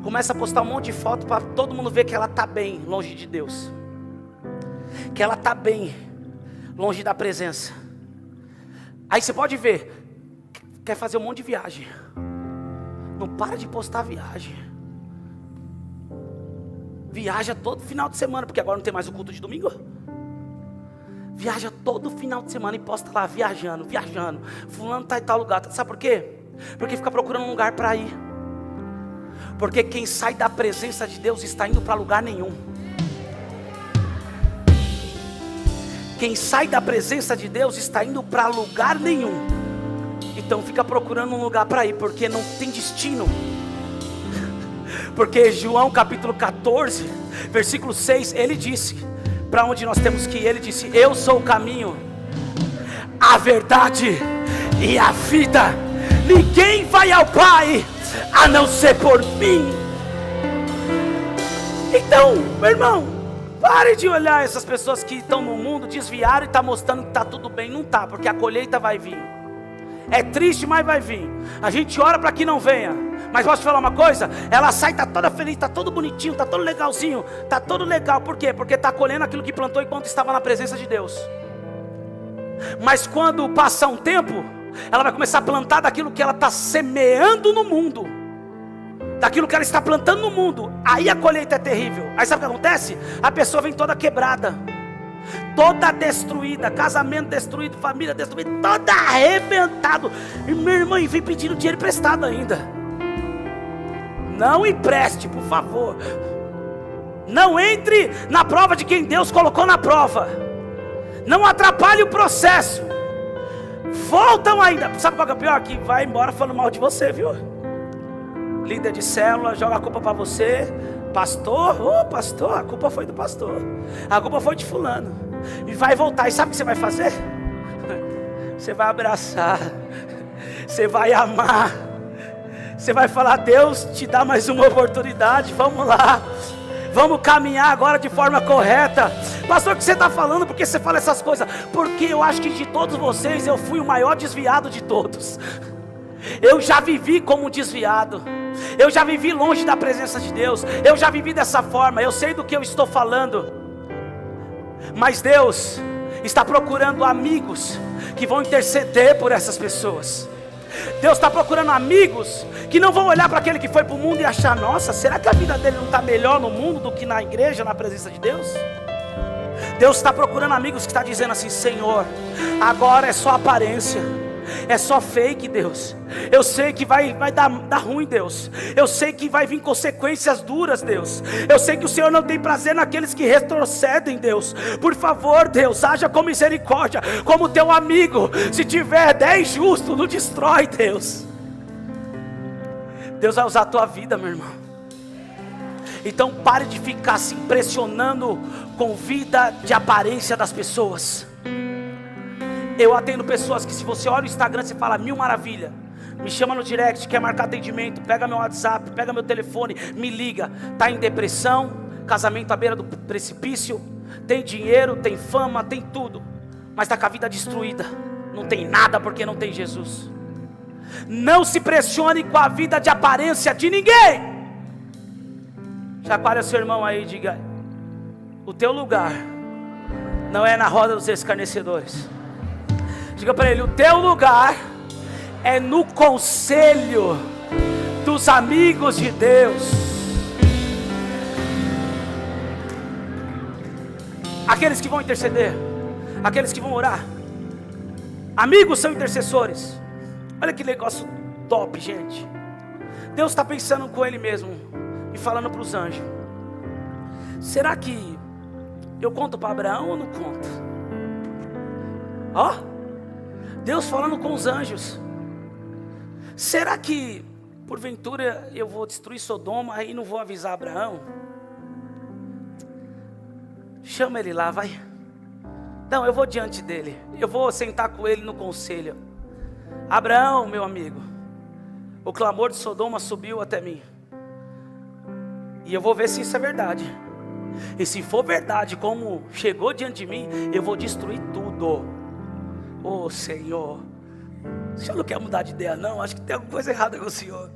começa a postar um monte de foto para todo mundo ver que ela está bem longe de Deus, que ela está bem longe da presença. Aí você pode ver, quer fazer um monte de viagem, não para de postar viagem. Viaja todo final de semana, porque agora não tem mais o culto de domingo. viaja todo final de semana e posta lá, viajando. Fulano está em tal lugar. Sabe por quê? Porque fica procurando um lugar para ir. Porque quem sai da presença de Deus está indo para lugar nenhum. Quem sai da presença de Deus está indo para lugar nenhum. Então fica procurando um lugar para ir, porque não tem destino. Porque João capítulo 14, versículo 6, ele disse, para onde nós temos que ir, ele disse: eu sou o caminho, a verdade e a vida. Ninguém vai ao Pai a não ser por mim. Então, meu irmão, pare de olhar essas pessoas que estão no mundo, desviaram e está mostrando que está tudo bem. Não está, porque a colheita vai vir. É triste, mas vai vir. A gente ora para que não venha. Mas posso te falar uma coisa? Ela sai, está toda feliz, está todo bonitinho, está todo legalzinho, está todo legal. Por quê? Porque está colhendo aquilo que plantou enquanto estava na presença de Deus. Mas quando passar um tempo, ela vai começar a plantar daquilo que ela está semeando no mundo, daquilo que ela está plantando no mundo. Aí a colheita é terrível. Aí sabe o que acontece? A pessoa vem toda quebrada, toda destruída, casamento destruído, família destruída, toda arrebentado. E minha irmã vem pedindo dinheiro emprestado ainda. Não empreste, por favor. Não entre na prova de quem Deus colocou na prova. Não atrapalhe o processo. Voltam ainda. Sabe qual é o pior? Que vai embora falando mal de você, viu? Líder de célula, joga a culpa para você. Pastor, pastor, a culpa foi do pastor. A culpa foi de fulano. E vai voltar, e sabe o que você vai fazer? Você vai abraçar. Você vai amar. Você vai falar: Deus te dá mais uma oportunidade, vamos lá. Vamos caminhar agora de forma correta. Pastor, o que você está falando? Por que você fala essas coisas? Porque eu acho que de todos vocês eu fui o maior desviado de todos. Eu já vivi como desviado. Eu já vivi longe da presença de Deus. Eu já vivi dessa forma. Eu sei do que eu estou falando. Mas Deus está procurando amigos que vão interceder por essas pessoas. Deus está procurando amigos que não vão olhar para aquele que foi para o mundo e achar: nossa, será que a vida dele não está melhor no mundo do que na igreja, na presença de Deus? Deus está procurando amigos que está dizendo assim: Senhor, agora é só aparência, é só fake, Deus. Eu sei que vai dar ruim, Deus. Eu sei que vai vir consequências duras, Deus. Eu sei que o Senhor não tem prazer naqueles que retrocedem, Deus. Por favor, Deus, haja com misericórdia, como teu amigo. Se tiver 10 justos, não destrói, Deus. Deus vai usar a tua vida, meu irmão. Então pare de ficar se impressionando com vida de aparência das pessoas. Eu atendo pessoas que, se você olha o Instagram, você fala: mil maravilha. Me chama no direct, quer marcar atendimento, pega meu WhatsApp, pega meu telefone, me liga. Está em depressão, casamento à beira do precipício, tem dinheiro, tem fama, tem tudo, mas está com a vida destruída. Não tem nada porque não tem Jesus. Não se pressione com a vida de aparência de ninguém. Chacoalha seu irmão aí e diga: o teu lugar não é na roda dos escarnecedores. Diga para ele: o teu lugar é no conselho dos amigos de Deus. Aqueles que vão interceder, aqueles que vão orar. Amigos são intercessores. Olha que negócio top, gente. Deus está pensando com ele mesmo e falando para os anjos: será que eu conto para Abraão ou não conto? Ó, Deus falando com os anjos: será que porventura eu vou destruir Sodoma e não vou avisar Abraão? Chama ele lá, vai. Não, eu vou diante dele, eu vou sentar com ele no conselho. Abraão, meu amigo, o clamor de Sodoma subiu até mim, e eu vou ver se isso é verdade. E se for verdade, como chegou diante de mim, eu vou destruir tudo. Oh Senhor, o Senhor não quer mudar de ideia não? Acho que tem alguma coisa errada com o Senhor.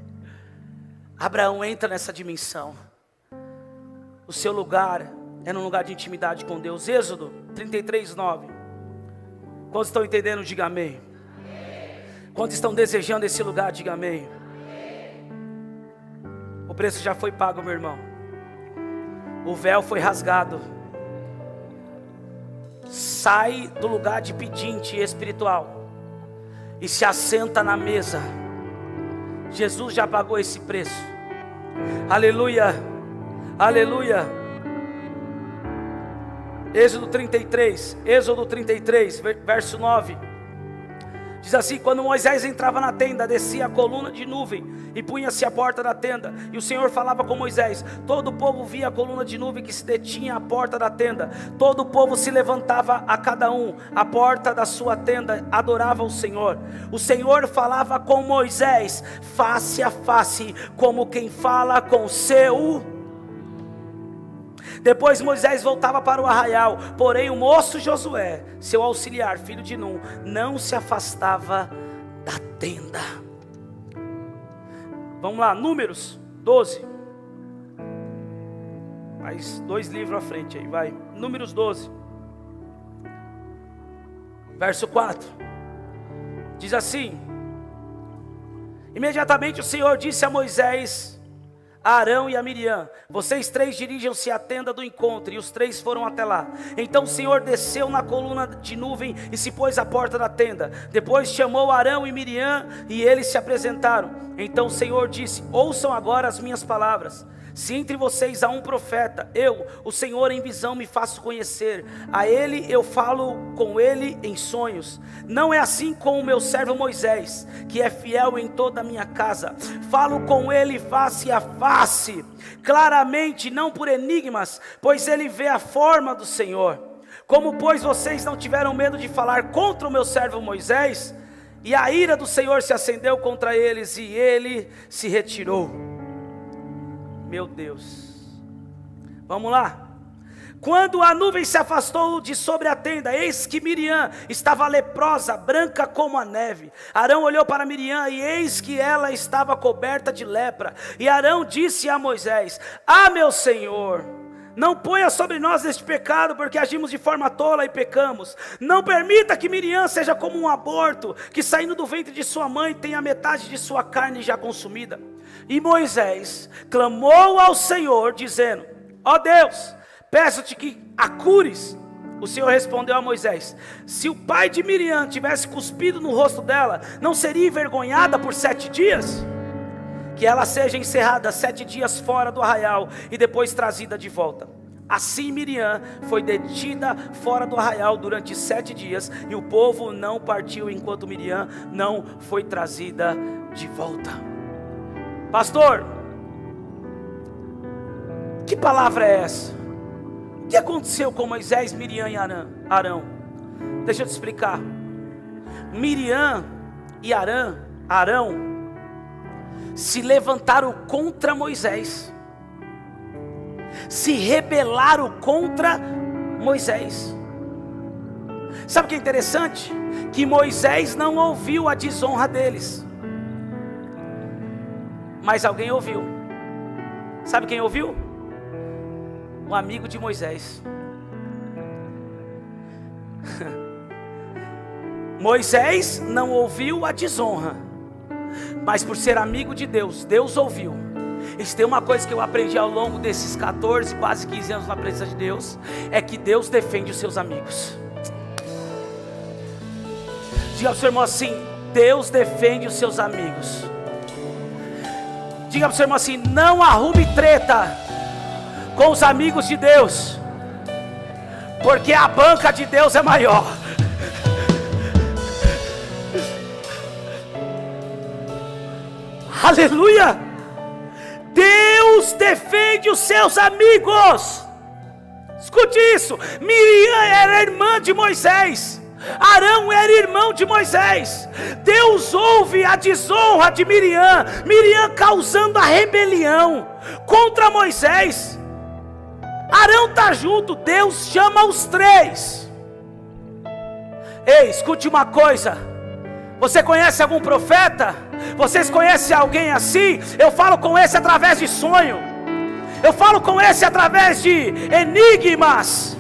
Abraão entra nessa dimensão. O seu lugar é num lugar de intimidade com Deus. Êxodo 33:9. Quantos estão entendendo? Diga amém. Quantos estão desejando esse lugar? Diga amém. O preço já foi pago, meu irmão. O véu foi rasgado. sai do lugar de pedinte espiritual e se assenta na mesa. Jesus já pagou esse preço. Aleluia, aleluia. Êxodo 33, verso 9. Diz assim: quando Moisés entrava na tenda, descia a coluna de nuvem e punha-se à porta da tenda, e o Senhor falava com Moisés. Todo o povo via a coluna de nuvem que se detinha à porta da tenda. Todo o povo se levantava a cada um à porta da sua tenda, adorava o Senhor. O Senhor falava com Moisés face a face, como quem fala com seu. Depois Moisés voltava para o arraial, porém o moço Josué, seu auxiliar, filho de Nun, não se afastava da tenda. Vamos lá, Números 12. Mais 2 livros à frente aí, vai. Números 12, verso 4. Diz assim: imediatamente o Senhor disse a Moisés, a Arão e a Miriam: vocês 3 dirijam-se à tenda do encontro. E os 3 foram até lá. Então o Senhor desceu na coluna de nuvem e se pôs à porta da tenda. Depois chamou Arão e Miriam e eles se apresentaram. Então o Senhor disse: ouçam agora as minhas palavras. Se entre vocês há um profeta, eu, o Senhor, em visão me faço conhecer. A ele eu falo com ele em sonhos. Não é assim com o meu servo Moisés, que é fiel em toda a minha casa. Falo com ele face a face, claramente, não por enigmas, pois ele vê a forma do Senhor. Como pois vocês não tiveram medo de falar contra o meu servo Moisés, e a ira do Senhor se acendeu contra eles, e ele se retirou. Meu Deus, vamos lá. Quando a nuvem se afastou de sobre a tenda, eis que Miriam estava leprosa, branca como a neve. Arão olhou para Miriam e eis que ela estava coberta de lepra. E Arão disse a Moisés: ah, meu senhor, não ponha sobre nós este pecado, porque agimos de forma tola e pecamos. Não permita que Miriam seja como um aborto, que saindo do ventre de sua mãe tenha metade de sua carne já consumida. E Moisés clamou ao Senhor, dizendo: ó Deus, peço-te que a cures. O Senhor respondeu a Moisés: se o pai de Miriam tivesse cuspido no rosto dela, não seria envergonhada por 7 dias? Que ela seja encerrada 7 dias fora do arraial e depois trazida de volta. Assim Miriam foi detida fora do arraial durante 7 dias, e o povo não partiu enquanto Miriam não foi trazida de volta. Pastor, que palavra é essa? O que aconteceu com Moisés, Miriam e Arão? Deixa eu te explicar. Miriam e Arão se levantaram contra Moisés, se rebelaram contra Moisés. Sabe o que é interessante? Que Moisés não ouviu a desonra deles, mas alguém ouviu. Sabe quem ouviu? Um amigo de Moisés. Moisés não ouviu a desonra, mas por ser amigo de Deus, Deus ouviu. E se tem uma coisa que eu aprendi ao longo desses 14, quase 15 anos na presença de Deus, é que Deus defende os seus amigos. Diga para o seu irmão assim: Deus defende os seus amigos. Diga para o seu irmão assim: não arrume treta com os amigos de Deus, porque a banca de Deus é maior. Aleluia! Deus defende os seus amigos. Escute isso: Miriam era irmã de Moisés, Arão era irmão de Moisés. Deus ouve a desonra de Miriam, causando a rebelião contra Moisés. Arão está junto, Deus chama os 3. Ei, escute uma coisa: você conhece algum profeta? Vocês conhecem alguém assim? Eu falo com esse através de sonho, eu falo com esse através de enigmas.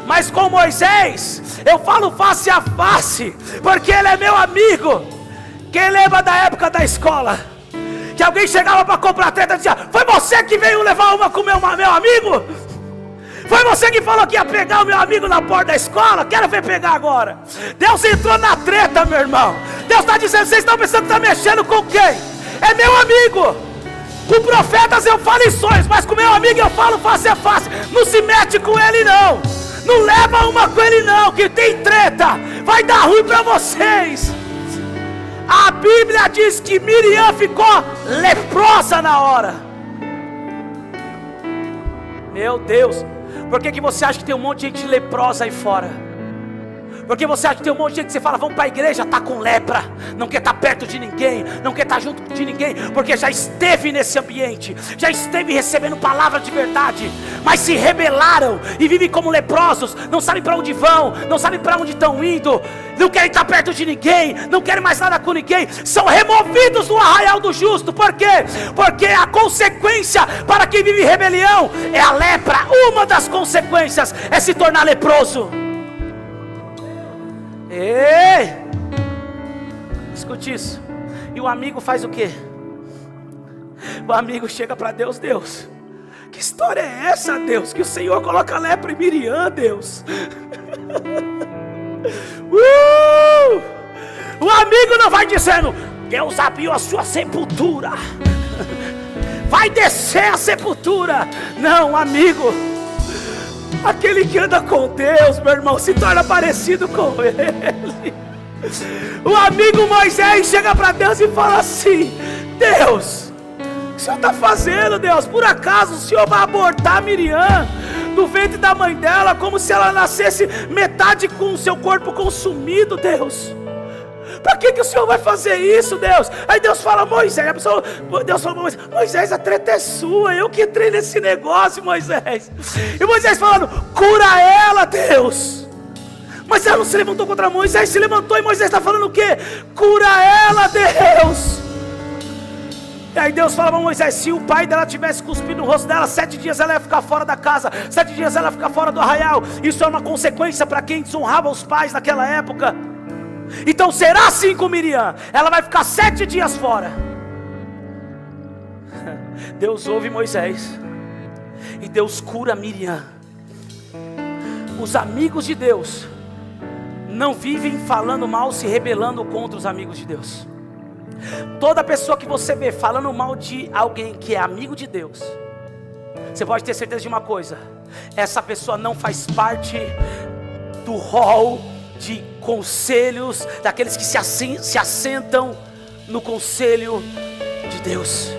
Mas com Moisés eu falo face a face, porque ele é meu amigo. Quem lembra da época da escola, que alguém chegava para comprar treta e dizia: foi você que veio levar uma com meu amigo? Foi você que falou que ia pegar o meu amigo na porta da escola? Quero ver pegar agora. Deus entrou na treta, meu irmão. Deus está dizendo: vocês estão pensando que está mexendo com quem? É meu amigo. Com profetas eu falo em sonhos, mas com meu amigo eu falo face a face. Não se mete com ele não. Não leva uma com ele não, que tem treta. Vai dar ruim para vocês. A Bíblia diz que Miriam ficou leprosa na hora. Meu Deus. Por que você acha que tem um monte de gente leprosa aí fora? Porque você acha que tem um monte de gente que você fala: vamos para a igreja, está com lepra, não quer estar perto de ninguém, não quer estar junto de ninguém, porque já esteve nesse ambiente, já esteve recebendo palavra de verdade, mas se rebelaram e vivem como leprosos, não sabem para onde vão, não sabem para onde estão indo, não querem estar perto de ninguém, não querem mais nada com ninguém, são removidos do arraial do justo. Por quê? Porque a consequência para quem vive rebelião é a lepra. Uma das consequências é se tornar leproso. Ei, escute isso. E o amigo faz o quê? O amigo chega para Deus: Deus, que história é essa, Deus? Que o Senhor coloca lepra em Miriam, Deus. O amigo não vai dizendo: Deus abriu a sua sepultura, vai descer a sepultura. Não, amigo, aquele que anda com Deus, meu irmão, se torna parecido com Ele. O amigo Moisés chega para Deus e fala assim: Deus, o que o Senhor está fazendo, Deus? Por acaso o Senhor vai abortar Miriam do ventre da mãe dela, como se ela nascesse metade com o seu corpo consumido, Deus? Para que o Senhor vai fazer isso, Deus? Aí Deus fala: Moisés, Deus fala: Moisés, a treta é sua, eu que entrei nesse negócio, Moisés. E Moisés falando: cura ela, Deus. Mas ela não se levantou contra Moisés, se levantou, e Moisés está falando o quê? Cura ela, Deus. E aí Deus fala para Moisés: se o pai dela tivesse cuspido no rosto dela, 7 dias ela ia ficar fora da casa, 7 dias ela ia ficar fora do arraial. Isso é uma consequência para quem desonrava os pais naquela época. Então será assim com Miriam, ela vai ficar 7 dias fora. Deus ouve Moisés e Deus cura Miriam. Os amigos de Deus não vivem falando mal, se rebelando contra os amigos de Deus. Toda pessoa que você vê falando mal de alguém que é amigo de Deus, você pode ter certeza de uma coisa: essa pessoa não faz parte do rol de conselhos, daqueles que se assentam no conselho de Deus.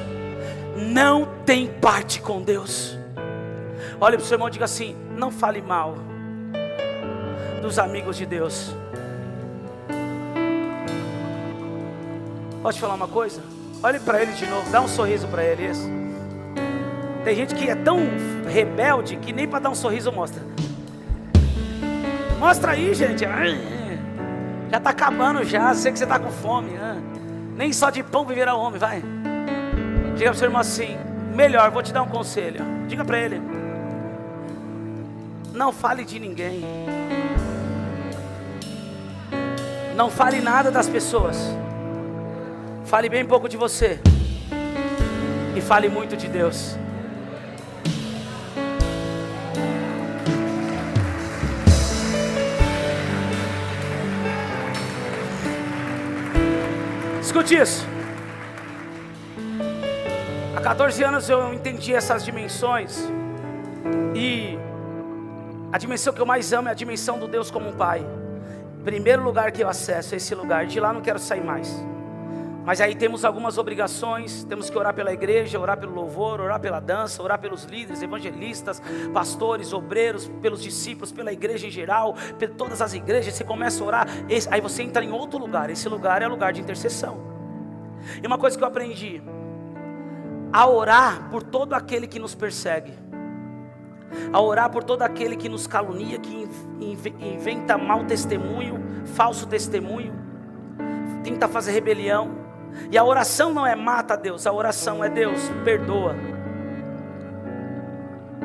Não tem parte com Deus. Olhe para o seu irmão e diga assim: não fale mal dos amigos de Deus. Posso te falar uma coisa? Olhe para ele de novo, dá um sorriso para ele. Isso. Tem gente que é tão rebelde que nem para dar um sorriso mostra. Mostra aí, gente. Já está acabando já. Sei que você está com fome. Nem só de pão viverá o homem. Vai. Diga para o seu irmão assim: melhor, vou te dar um conselho. Diga para ele: não fale de ninguém. Não fale nada das pessoas. Fale bem pouco de você. E fale muito de Deus. Escute isso. Há 14 anos eu entendi essas dimensões. E a dimensão que eu mais amo é a dimensão do Deus como um pai. Primeiro lugar que eu acesso é esse lugar. De lá não quero sair mais. Mas aí temos algumas obrigações. Temos que orar pela igreja, orar pelo louvor, orar pela dança, orar pelos líderes, evangelistas, pastores, obreiros, pelos discípulos, pela igreja em geral, por todas as igrejas. Você começa a orar, aí você entra em outro lugar. Esse lugar é o lugar de intercessão. E uma coisa que eu aprendi: a orar por todo aquele que nos persegue, a orar por todo aquele que nos calunia, que inventa mau testemunho, falso testemunho, tenta fazer rebelião. E a oração não é mata Deus, a oração é: Deus, perdoa.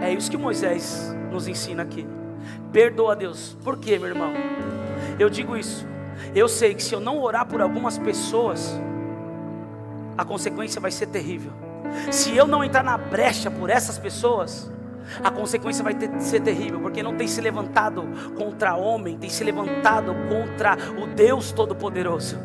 É isso que Moisés nos ensina aqui. Perdoa, Deus. Por quê, meu irmão? Eu digo isso. Eu sei que se eu não orar por algumas pessoas, a consequência vai ser terrível. Se eu não entrar na brecha por essas pessoas, a consequência vai ser terrível, porque não tem se levantado contra homem, tem se levantado contra o Deus Todo-Poderoso.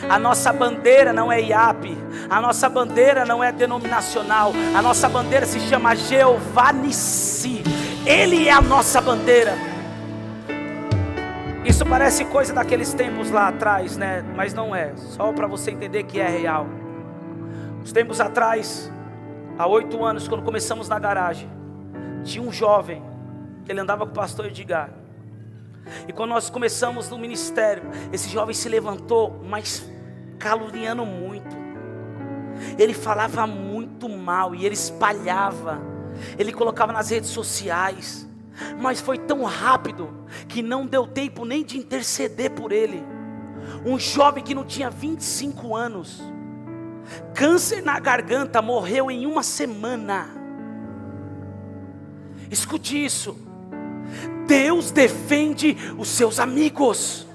A nossa bandeira não é IAP, a nossa bandeira não é denominacional, a nossa bandeira se chama Jeová Nissi. Ele é a nossa bandeira. Isso parece coisa daqueles tempos lá atrás, né? Mas não é, só para você entender que é real. Uns tempos atrás, há 8 anos, quando começamos na garagem, tinha um jovem, que ele andava com o pastor Edgar. E quando nós começamos no ministério, esse jovem se levantou, mas caluniando muito. Ele falava muito mal e ele espalhava. Ele colocava nas redes sociais. Mas foi tão rápido que não deu tempo nem de interceder por ele. Um jovem que não tinha 25 anos, câncer na garganta, morreu em 1 semana. Escute isso. Deus defende os seus amigos.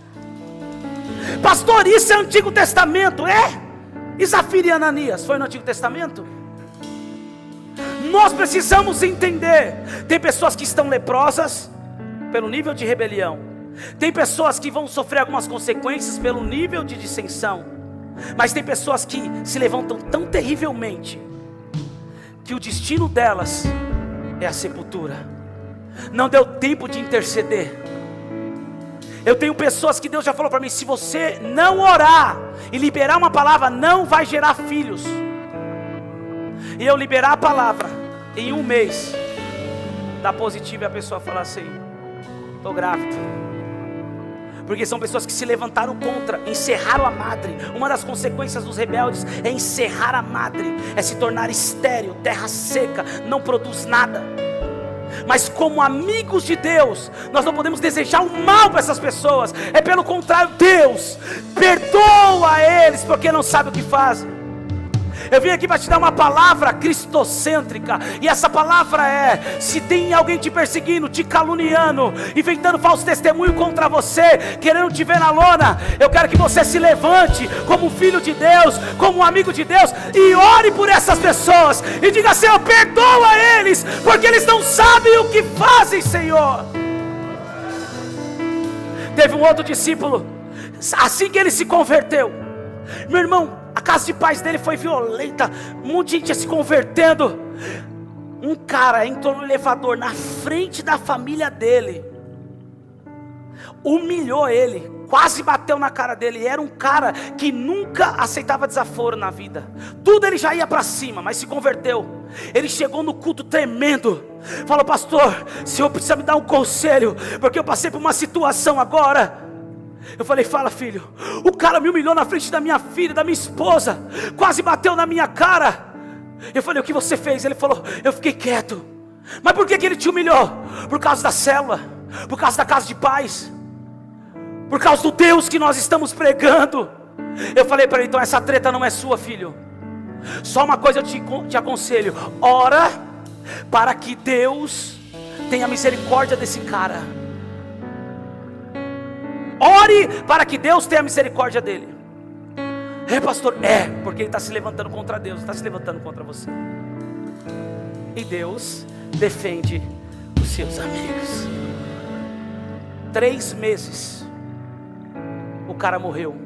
Pastor, isso é Antigo Testamento, é? E Zafira e Ananias, foi no Antigo Testamento? Nós precisamos entender. Tem pessoas que estão leprosas pelo nível de rebelião. Tem pessoas que vão sofrer algumas consequências pelo nível de dissensão. Mas tem pessoas que se levantam tão terrivelmente que o destino delas é a sepultura. Não deu tempo de interceder. Eu tenho pessoas que Deus já falou para mim: se você não orar e liberar uma palavra, não vai gerar filhos. E eu liberar a palavra, em 1 mês dá positivo e a pessoa fala assim: estou grávida. Porque são pessoas que se levantaram contra, encerraram a madre. Uma das consequências dos rebeldes é encerrar a madre, é se tornar estéril, terra seca, não produz nada. Mas como amigos de Deus, nós não podemos desejar o mal para essas pessoas. É pelo contrário, Deus perdoa eles, porque não sabem o que fazem. Eu vim aqui para te dar uma palavra cristocêntrica. E essa palavra é: se tem alguém te perseguindo, te caluniando, inventando falso testemunho contra você, querendo te ver na lona, eu quero que você se levante como filho de Deus, como um amigo de Deus, e ore por essas pessoas, e diga: Senhor, perdoa eles, porque eles não sabem o que fazem, Senhor. Teve um outro discípulo, assim que ele se converteu, meu irmão, a casa de pais dele foi violenta, um monte de gente ia se convertendo. Um cara entrou no elevador na frente da família dele, humilhou ele, quase bateu na cara dele. E era um cara que nunca aceitava desaforo na vida, tudo ele já ia para cima, mas se converteu. Ele chegou no culto tremendo, falou: pastor, o senhor precisa me dar um conselho, porque eu passei por uma situação agora. Eu falei: fala, filho. O cara me humilhou na frente da minha filha, da minha esposa, quase bateu na minha cara. Eu falei: o que você fez? Ele falou: eu fiquei quieto. Mas por que ele te humilhou? Por causa da célula, por causa da casa de paz, por causa do Deus que nós estamos pregando. Eu falei para ele: então essa treta não é sua, filho. Só uma coisa eu te aconselho: ora para que Deus tenha misericórdia desse cara. Ore para que Deus tenha misericórdia dele. É, pastor, porque ele está se levantando contra Deus, está se levantando contra você. E Deus defende os seus amigos. 3 meses o cara morreu.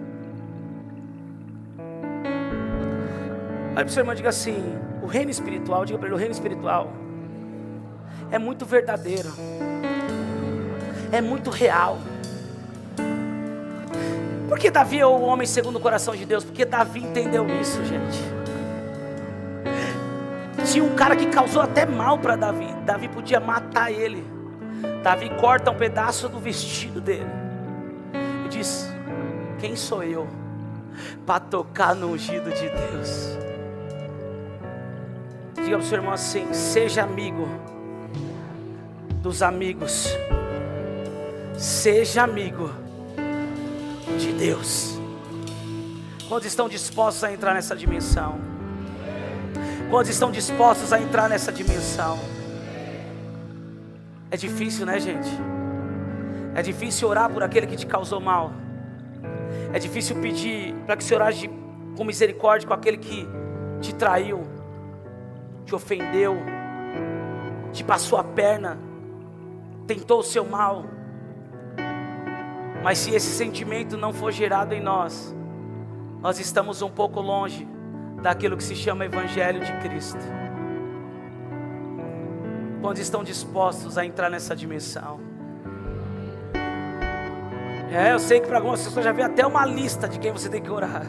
Aí para o seu irmão, diga assim: o reino espiritual, diga para ele: o reino espiritual é muito verdadeiro, é muito real. Por que Davi é o homem segundo o coração de Deus? Porque Davi entendeu isso, gente. Tinha um cara que causou até mal para Davi. Davi podia matar ele. Davi corta um pedaço do vestido dele e diz: quem sou eu para tocar no ungido de Deus? Diga para o seu irmão assim: seja amigo dos amigos, seja amigo de Deus. Quantos estão dispostos a entrar nessa dimensão? Quantos estão dispostos a entrar nessa dimensão? É difícil, né, gente? É difícil orar por aquele que te causou mal. É difícil pedir para que o Senhor age com misericórdia com aquele que te traiu, te ofendeu. te passou a perna, tentou o seu mal. Mas se esse sentimento não for gerado em nós, nós estamos um pouco longe daquilo que se chama Evangelho de Cristo. Quantos estão dispostos a entrar nessa dimensão? Eu sei que para algumas pessoas já veio até uma lista de quem você tem que orar.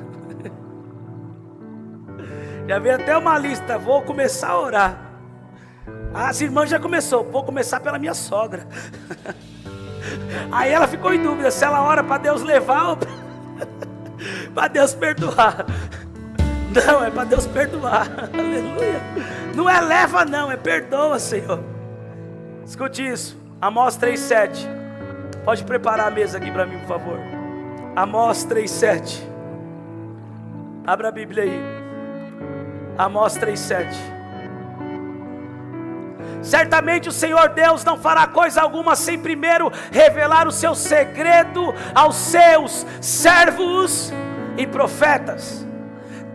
Já veio até uma lista, vou começar a orar. As irmãs já começou, vou começar pela minha sogra. Aí ela ficou em dúvida se ela ora para Deus levar ou para Deus perdoar. Não, é para Deus perdoar. Aleluia. Não é leva não, é perdoa, Senhor. Escute isso, Amós 3:7. Pode preparar a mesa aqui para mim, por favor. Amós 3:7. Abra a Bíblia aí. Amós 3:7. Certamente o Senhor Deus não fará coisa alguma sem primeiro revelar o seu segredo aos seus servos e profetas.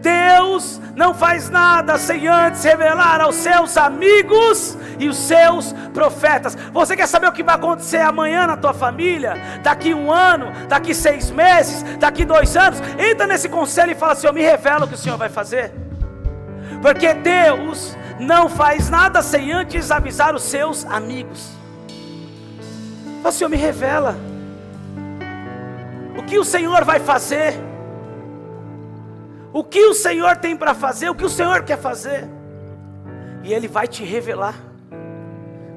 Deus não faz nada sem antes revelar aos seus amigos e os seus profetas. Você quer saber o que vai acontecer amanhã na tua família? Daqui 1 ano, daqui 6 meses, daqui 2 anos? Entra nesse conselho e fala: Senhor, me revela o que o Senhor vai fazer. Porque Deus não faz nada sem antes avisar os seus amigos. Fala: Senhor, me revela o que o Senhor vai fazer. O que o Senhor tem para fazer, o que o Senhor quer fazer, e Ele vai te revelar.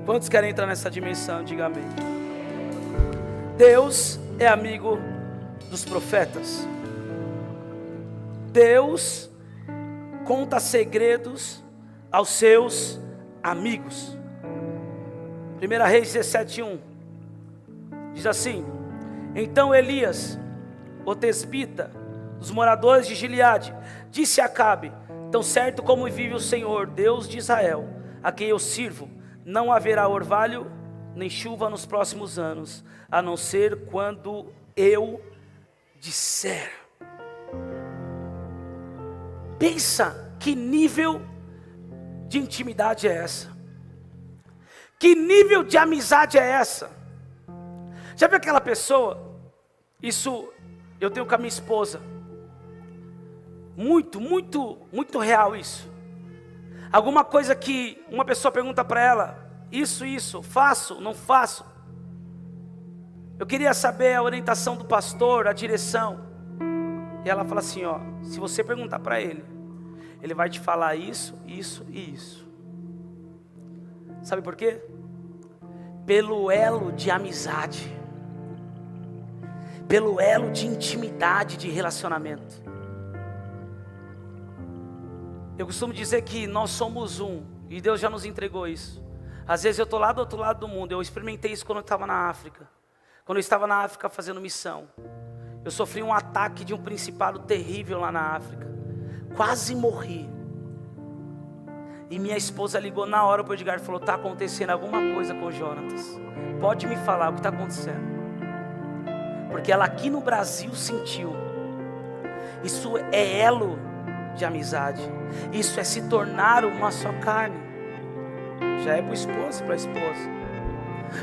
Quantos querem entrar nessa dimensão? Diga amém. Deus é amigo dos profetas. Deus conta segredos aos seus amigos. 1 Reis 17:1 diz assim: Então Elias, o tesbita, os moradores de Gileade, disse a Acabe: Tão certo como vive o Senhor, Deus de Israel, a quem eu sirvo, não haverá orvalho nem chuva nos próximos anos, a não ser quando eu disser. Pensa que nível de intimidade é essa? Que nível de amizade é essa? Já viu aquela pessoa? Isso eu tenho com a minha esposa. Muito real isso. Alguma coisa que uma pessoa pergunta para ela: isso, faço, não faço? Eu queria saber a orientação do pastor, a direção. E ela fala assim: ó, se você perguntar para ele, ele vai te falar isso e isso. Sabe por quê? Pelo elo de amizade, pelo elo de intimidade, de relacionamento. Eu costumo dizer que nós somos um, e Deus já nos entregou isso. Às vezes eu estou lá do outro lado do mundo. Eu experimentei isso quando eu estava na África. Quando eu estava na África fazendo missão, eu sofri um ataque de um principado terrível lá na África. Quase morri. E minha esposa ligou na hora para o Edgar e falou: está acontecendo alguma coisa com o Jonatas. Pode me falar o que está acontecendo? Porque ela aqui no Brasil sentiu. Isso é elo de amizade. Isso é se tornar uma só carne. Já é para o esposo, para a esposa.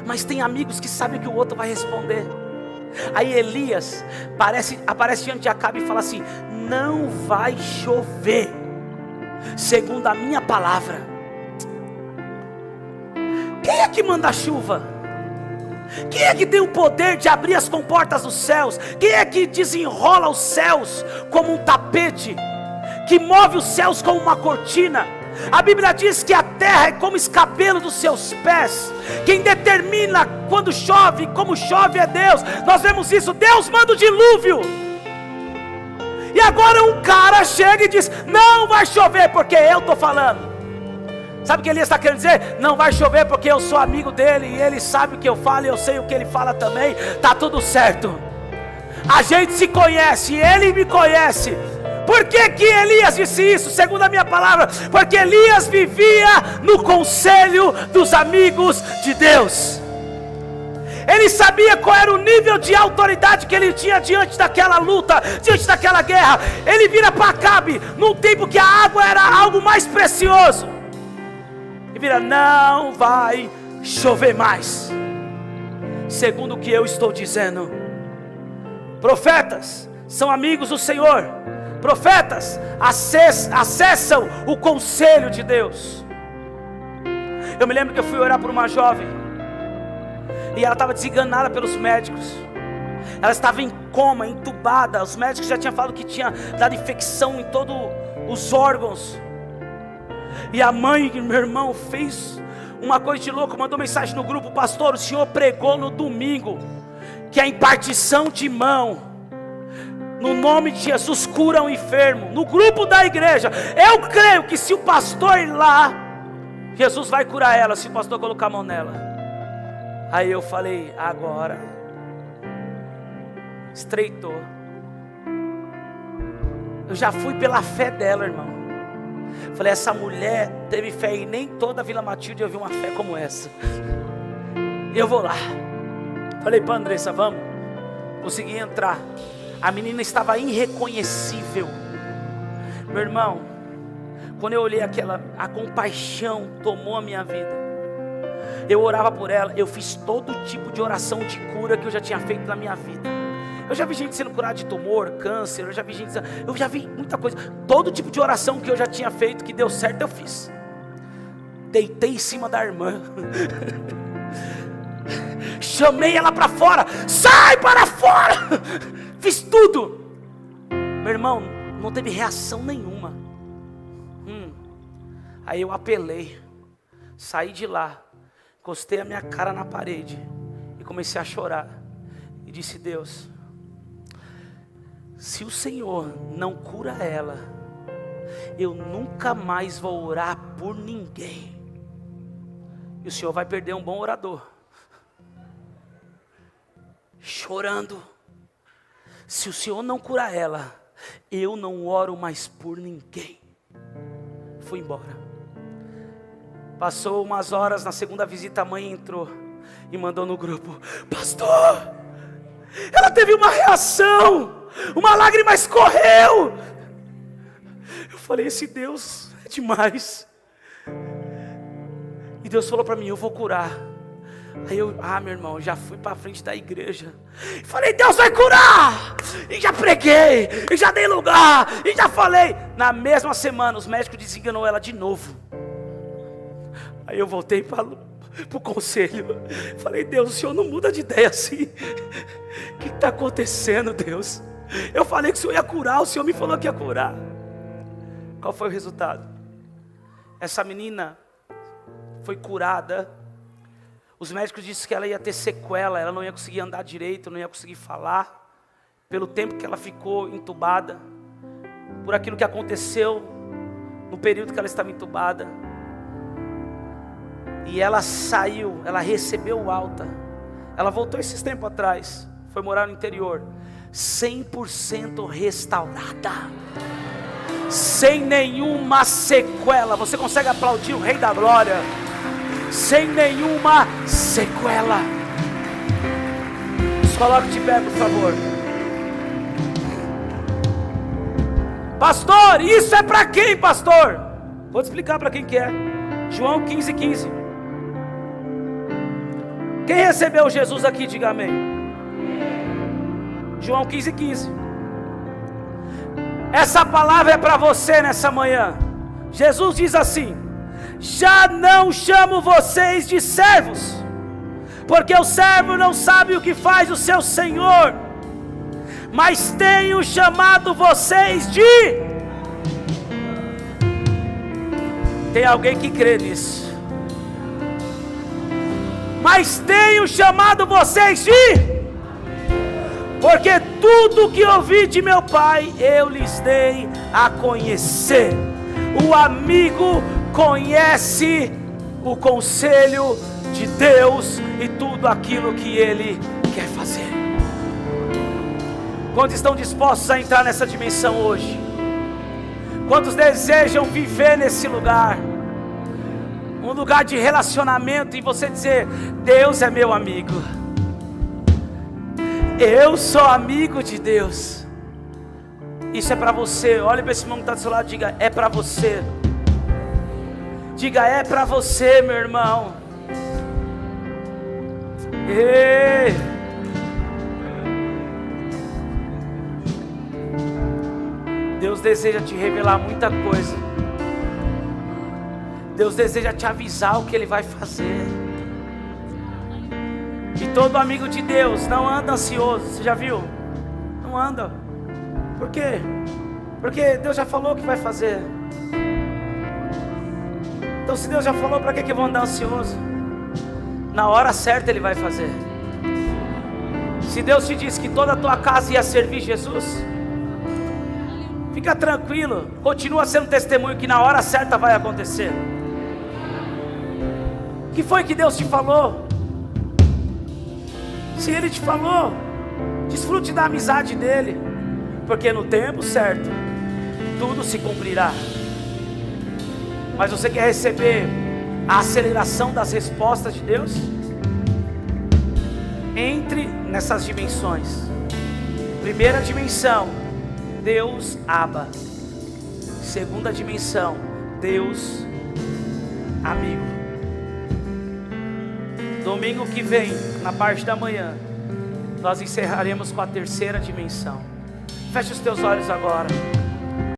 Mas tem amigos que sabem que o outro vai responder. Aí Elias aparece diante de Acabe e fala assim: não vai chover, segundo a minha palavra. Quem é que manda a chuva? Quem é que tem o poder de abrir as comportas dos céus? Quem é que desenrola os céus como um tapete? Que move os céus como uma cortina? A Bíblia diz que a terra é como escabelo dos seus pés. Quem determina quando chove, como chove é Deus. Nós vemos isso, Deus manda o dilúvio. E agora um cara chega e diz: não vai chover porque eu estou falando. Sabe o que Elias está querendo dizer? Não vai chover porque eu sou amigo dele, e ele sabe o que eu falo e eu sei o que ele fala também. Está tudo certo. A gente se conhece, ele me conhece. Por que que Elias disse isso? Segundo a minha palavra, porque Elias vivia no conselho dos amigos de Deus. Ele sabia qual era o nível de autoridade que ele tinha diante daquela luta, diante daquela guerra. Ele vira para Acabe num tempo que a água era algo mais precioso. e vira: não vai chover mais, segundo o que eu estou dizendo. Profetas são amigos do Senhor. Profetas acessam o conselho de Deus. Eu me lembro que eu fui orar por uma jovem, e ela estava desenganada pelos médicos. Ela estava em coma, entubada. Os médicos já tinham falado que tinha dado infecção em todos os órgãos. E a mãe, meu irmão, fez uma coisa de louco. Mandou mensagem no grupo: pastor, o senhor pregou no domingo que a impartição de mão, no nome de Jesus, cura o enfermo. No grupo da igreja. Eu creio que se o pastor ir lá, Jesus vai curar ela, se o pastor colocar a mão nela. Aí eu falei: agora estreitou. Eu já fui pela fé dela, irmão. Falei: essa mulher teve fé, e nem toda a Vila Matilde eu vi uma fé como essa. Eu vou lá. Falei para Andressa: vamos. Consegui entrar. A menina estava irreconhecível. Meu irmão, quando eu olhei aquela, a compaixão tomou a minha vida. Eu orava por ela. Eu fiz todo tipo de oração de cura que eu já tinha feito na minha vida. Eu já vi gente sendo curada de tumor, câncer. Eu já vi muita coisa. Todo tipo de oração que eu já tinha feito, que deu certo, eu fiz. Deitei em cima da irmã. Chamei ela para fora. Sai para fora. Fiz tudo. Meu irmão, não teve reação nenhuma. Aí eu apelei. Saí de lá. Encostei a minha cara na parede e comecei a chorar. E disse: Deus, se o Senhor não cura ela, eu nunca mais vou orar por ninguém. E o Senhor vai perder um bom orador. Chorando: se o Senhor não curar ela, eu não oro mais por ninguém. Fui embora. Passou umas horas, na segunda visita a mãe entrou e mandou no grupo: pastor, ela teve uma reação, uma lágrima escorreu. Eu falei: esse Deus é demais. E Deus falou para mim: eu vou curar. Aí eu, meu irmão, já fui para frente da igreja. Falei: Deus vai curar. E já preguei, e já dei lugar, e já falei. Na mesma semana os médicos desenganou ela de novo. Aí eu voltei para o conselho. Falei: Deus, o Senhor não muda de ideia assim. O que está acontecendo, Deus? Eu falei que o Senhor ia curar, o Senhor me falou que ia curar. Qual foi o resultado? Essa menina foi curada. Os médicos disseram que ela ia ter sequela. Ela não ia conseguir andar direito, não ia conseguir falar. Pelo tempo que ela ficou entubada. Por aquilo que aconteceu no período que ela estava entubada. E ela saiu, ela recebeu alta. Ela voltou esses tempos atrás, foi morar no interior, 100% restaurada, sem nenhuma sequela. Você consegue aplaudir o Rei da Glória? Sem nenhuma sequela. Se coloque de pé, por favor. Pastor, isso é para quem, pastor? Vou te explicar para quem que é. João 15:15. Quem recebeu Jesus aqui, diga amém. João 15:15. Essa palavra é para você nessa manhã. Jesus diz assim: já não chamo vocês de servos, porque o servo não sabe o que faz o seu senhor, mas tenho chamado vocês de... Tem alguém que crê nisso? Mas tenho chamado vocês de... Porque tudo que ouvi de meu Pai, eu lhes dei a conhecer. O amigo conhece o conselho de Deus e tudo aquilo que Ele quer fazer. Quantos estão dispostos a entrar nessa dimensão hoje? Quantos desejam viver nesse lugar? Um lugar de relacionamento, e você dizer: Deus é meu amigo, eu sou amigo de Deus. Isso é para você. Olhe para esse irmão que está do seu lado e diga: é para você. Diga, é para você, meu irmão. Ei. Deus deseja te revelar muita coisa. Deus deseja te avisar o que Ele vai fazer. E todo amigo de Deus não anda ansioso. Você já viu? Não anda. Por quê? Porque Deus já falou o que vai fazer. Então se Deus já falou, para que eu vou andar ansioso? Na hora certa Ele vai fazer. Se Deus te disse que toda a tua casa ia servir Jesus, fica tranquilo. Continua sendo testemunho que na hora certa vai acontecer. O que foi que Deus te falou? Se Ele te falou, desfrute da amizade dEle, porque no tempo certo tudo se cumprirá. Mas você quer receber a aceleração das respostas de Deus? Entre nessas dimensões. Primeira dimensão, Deus Abba. Segunda dimensão, Deus Amigo. Domingo que vem, na parte da manhã, nós encerraremos com a terceira dimensão. Feche os teus olhos agora.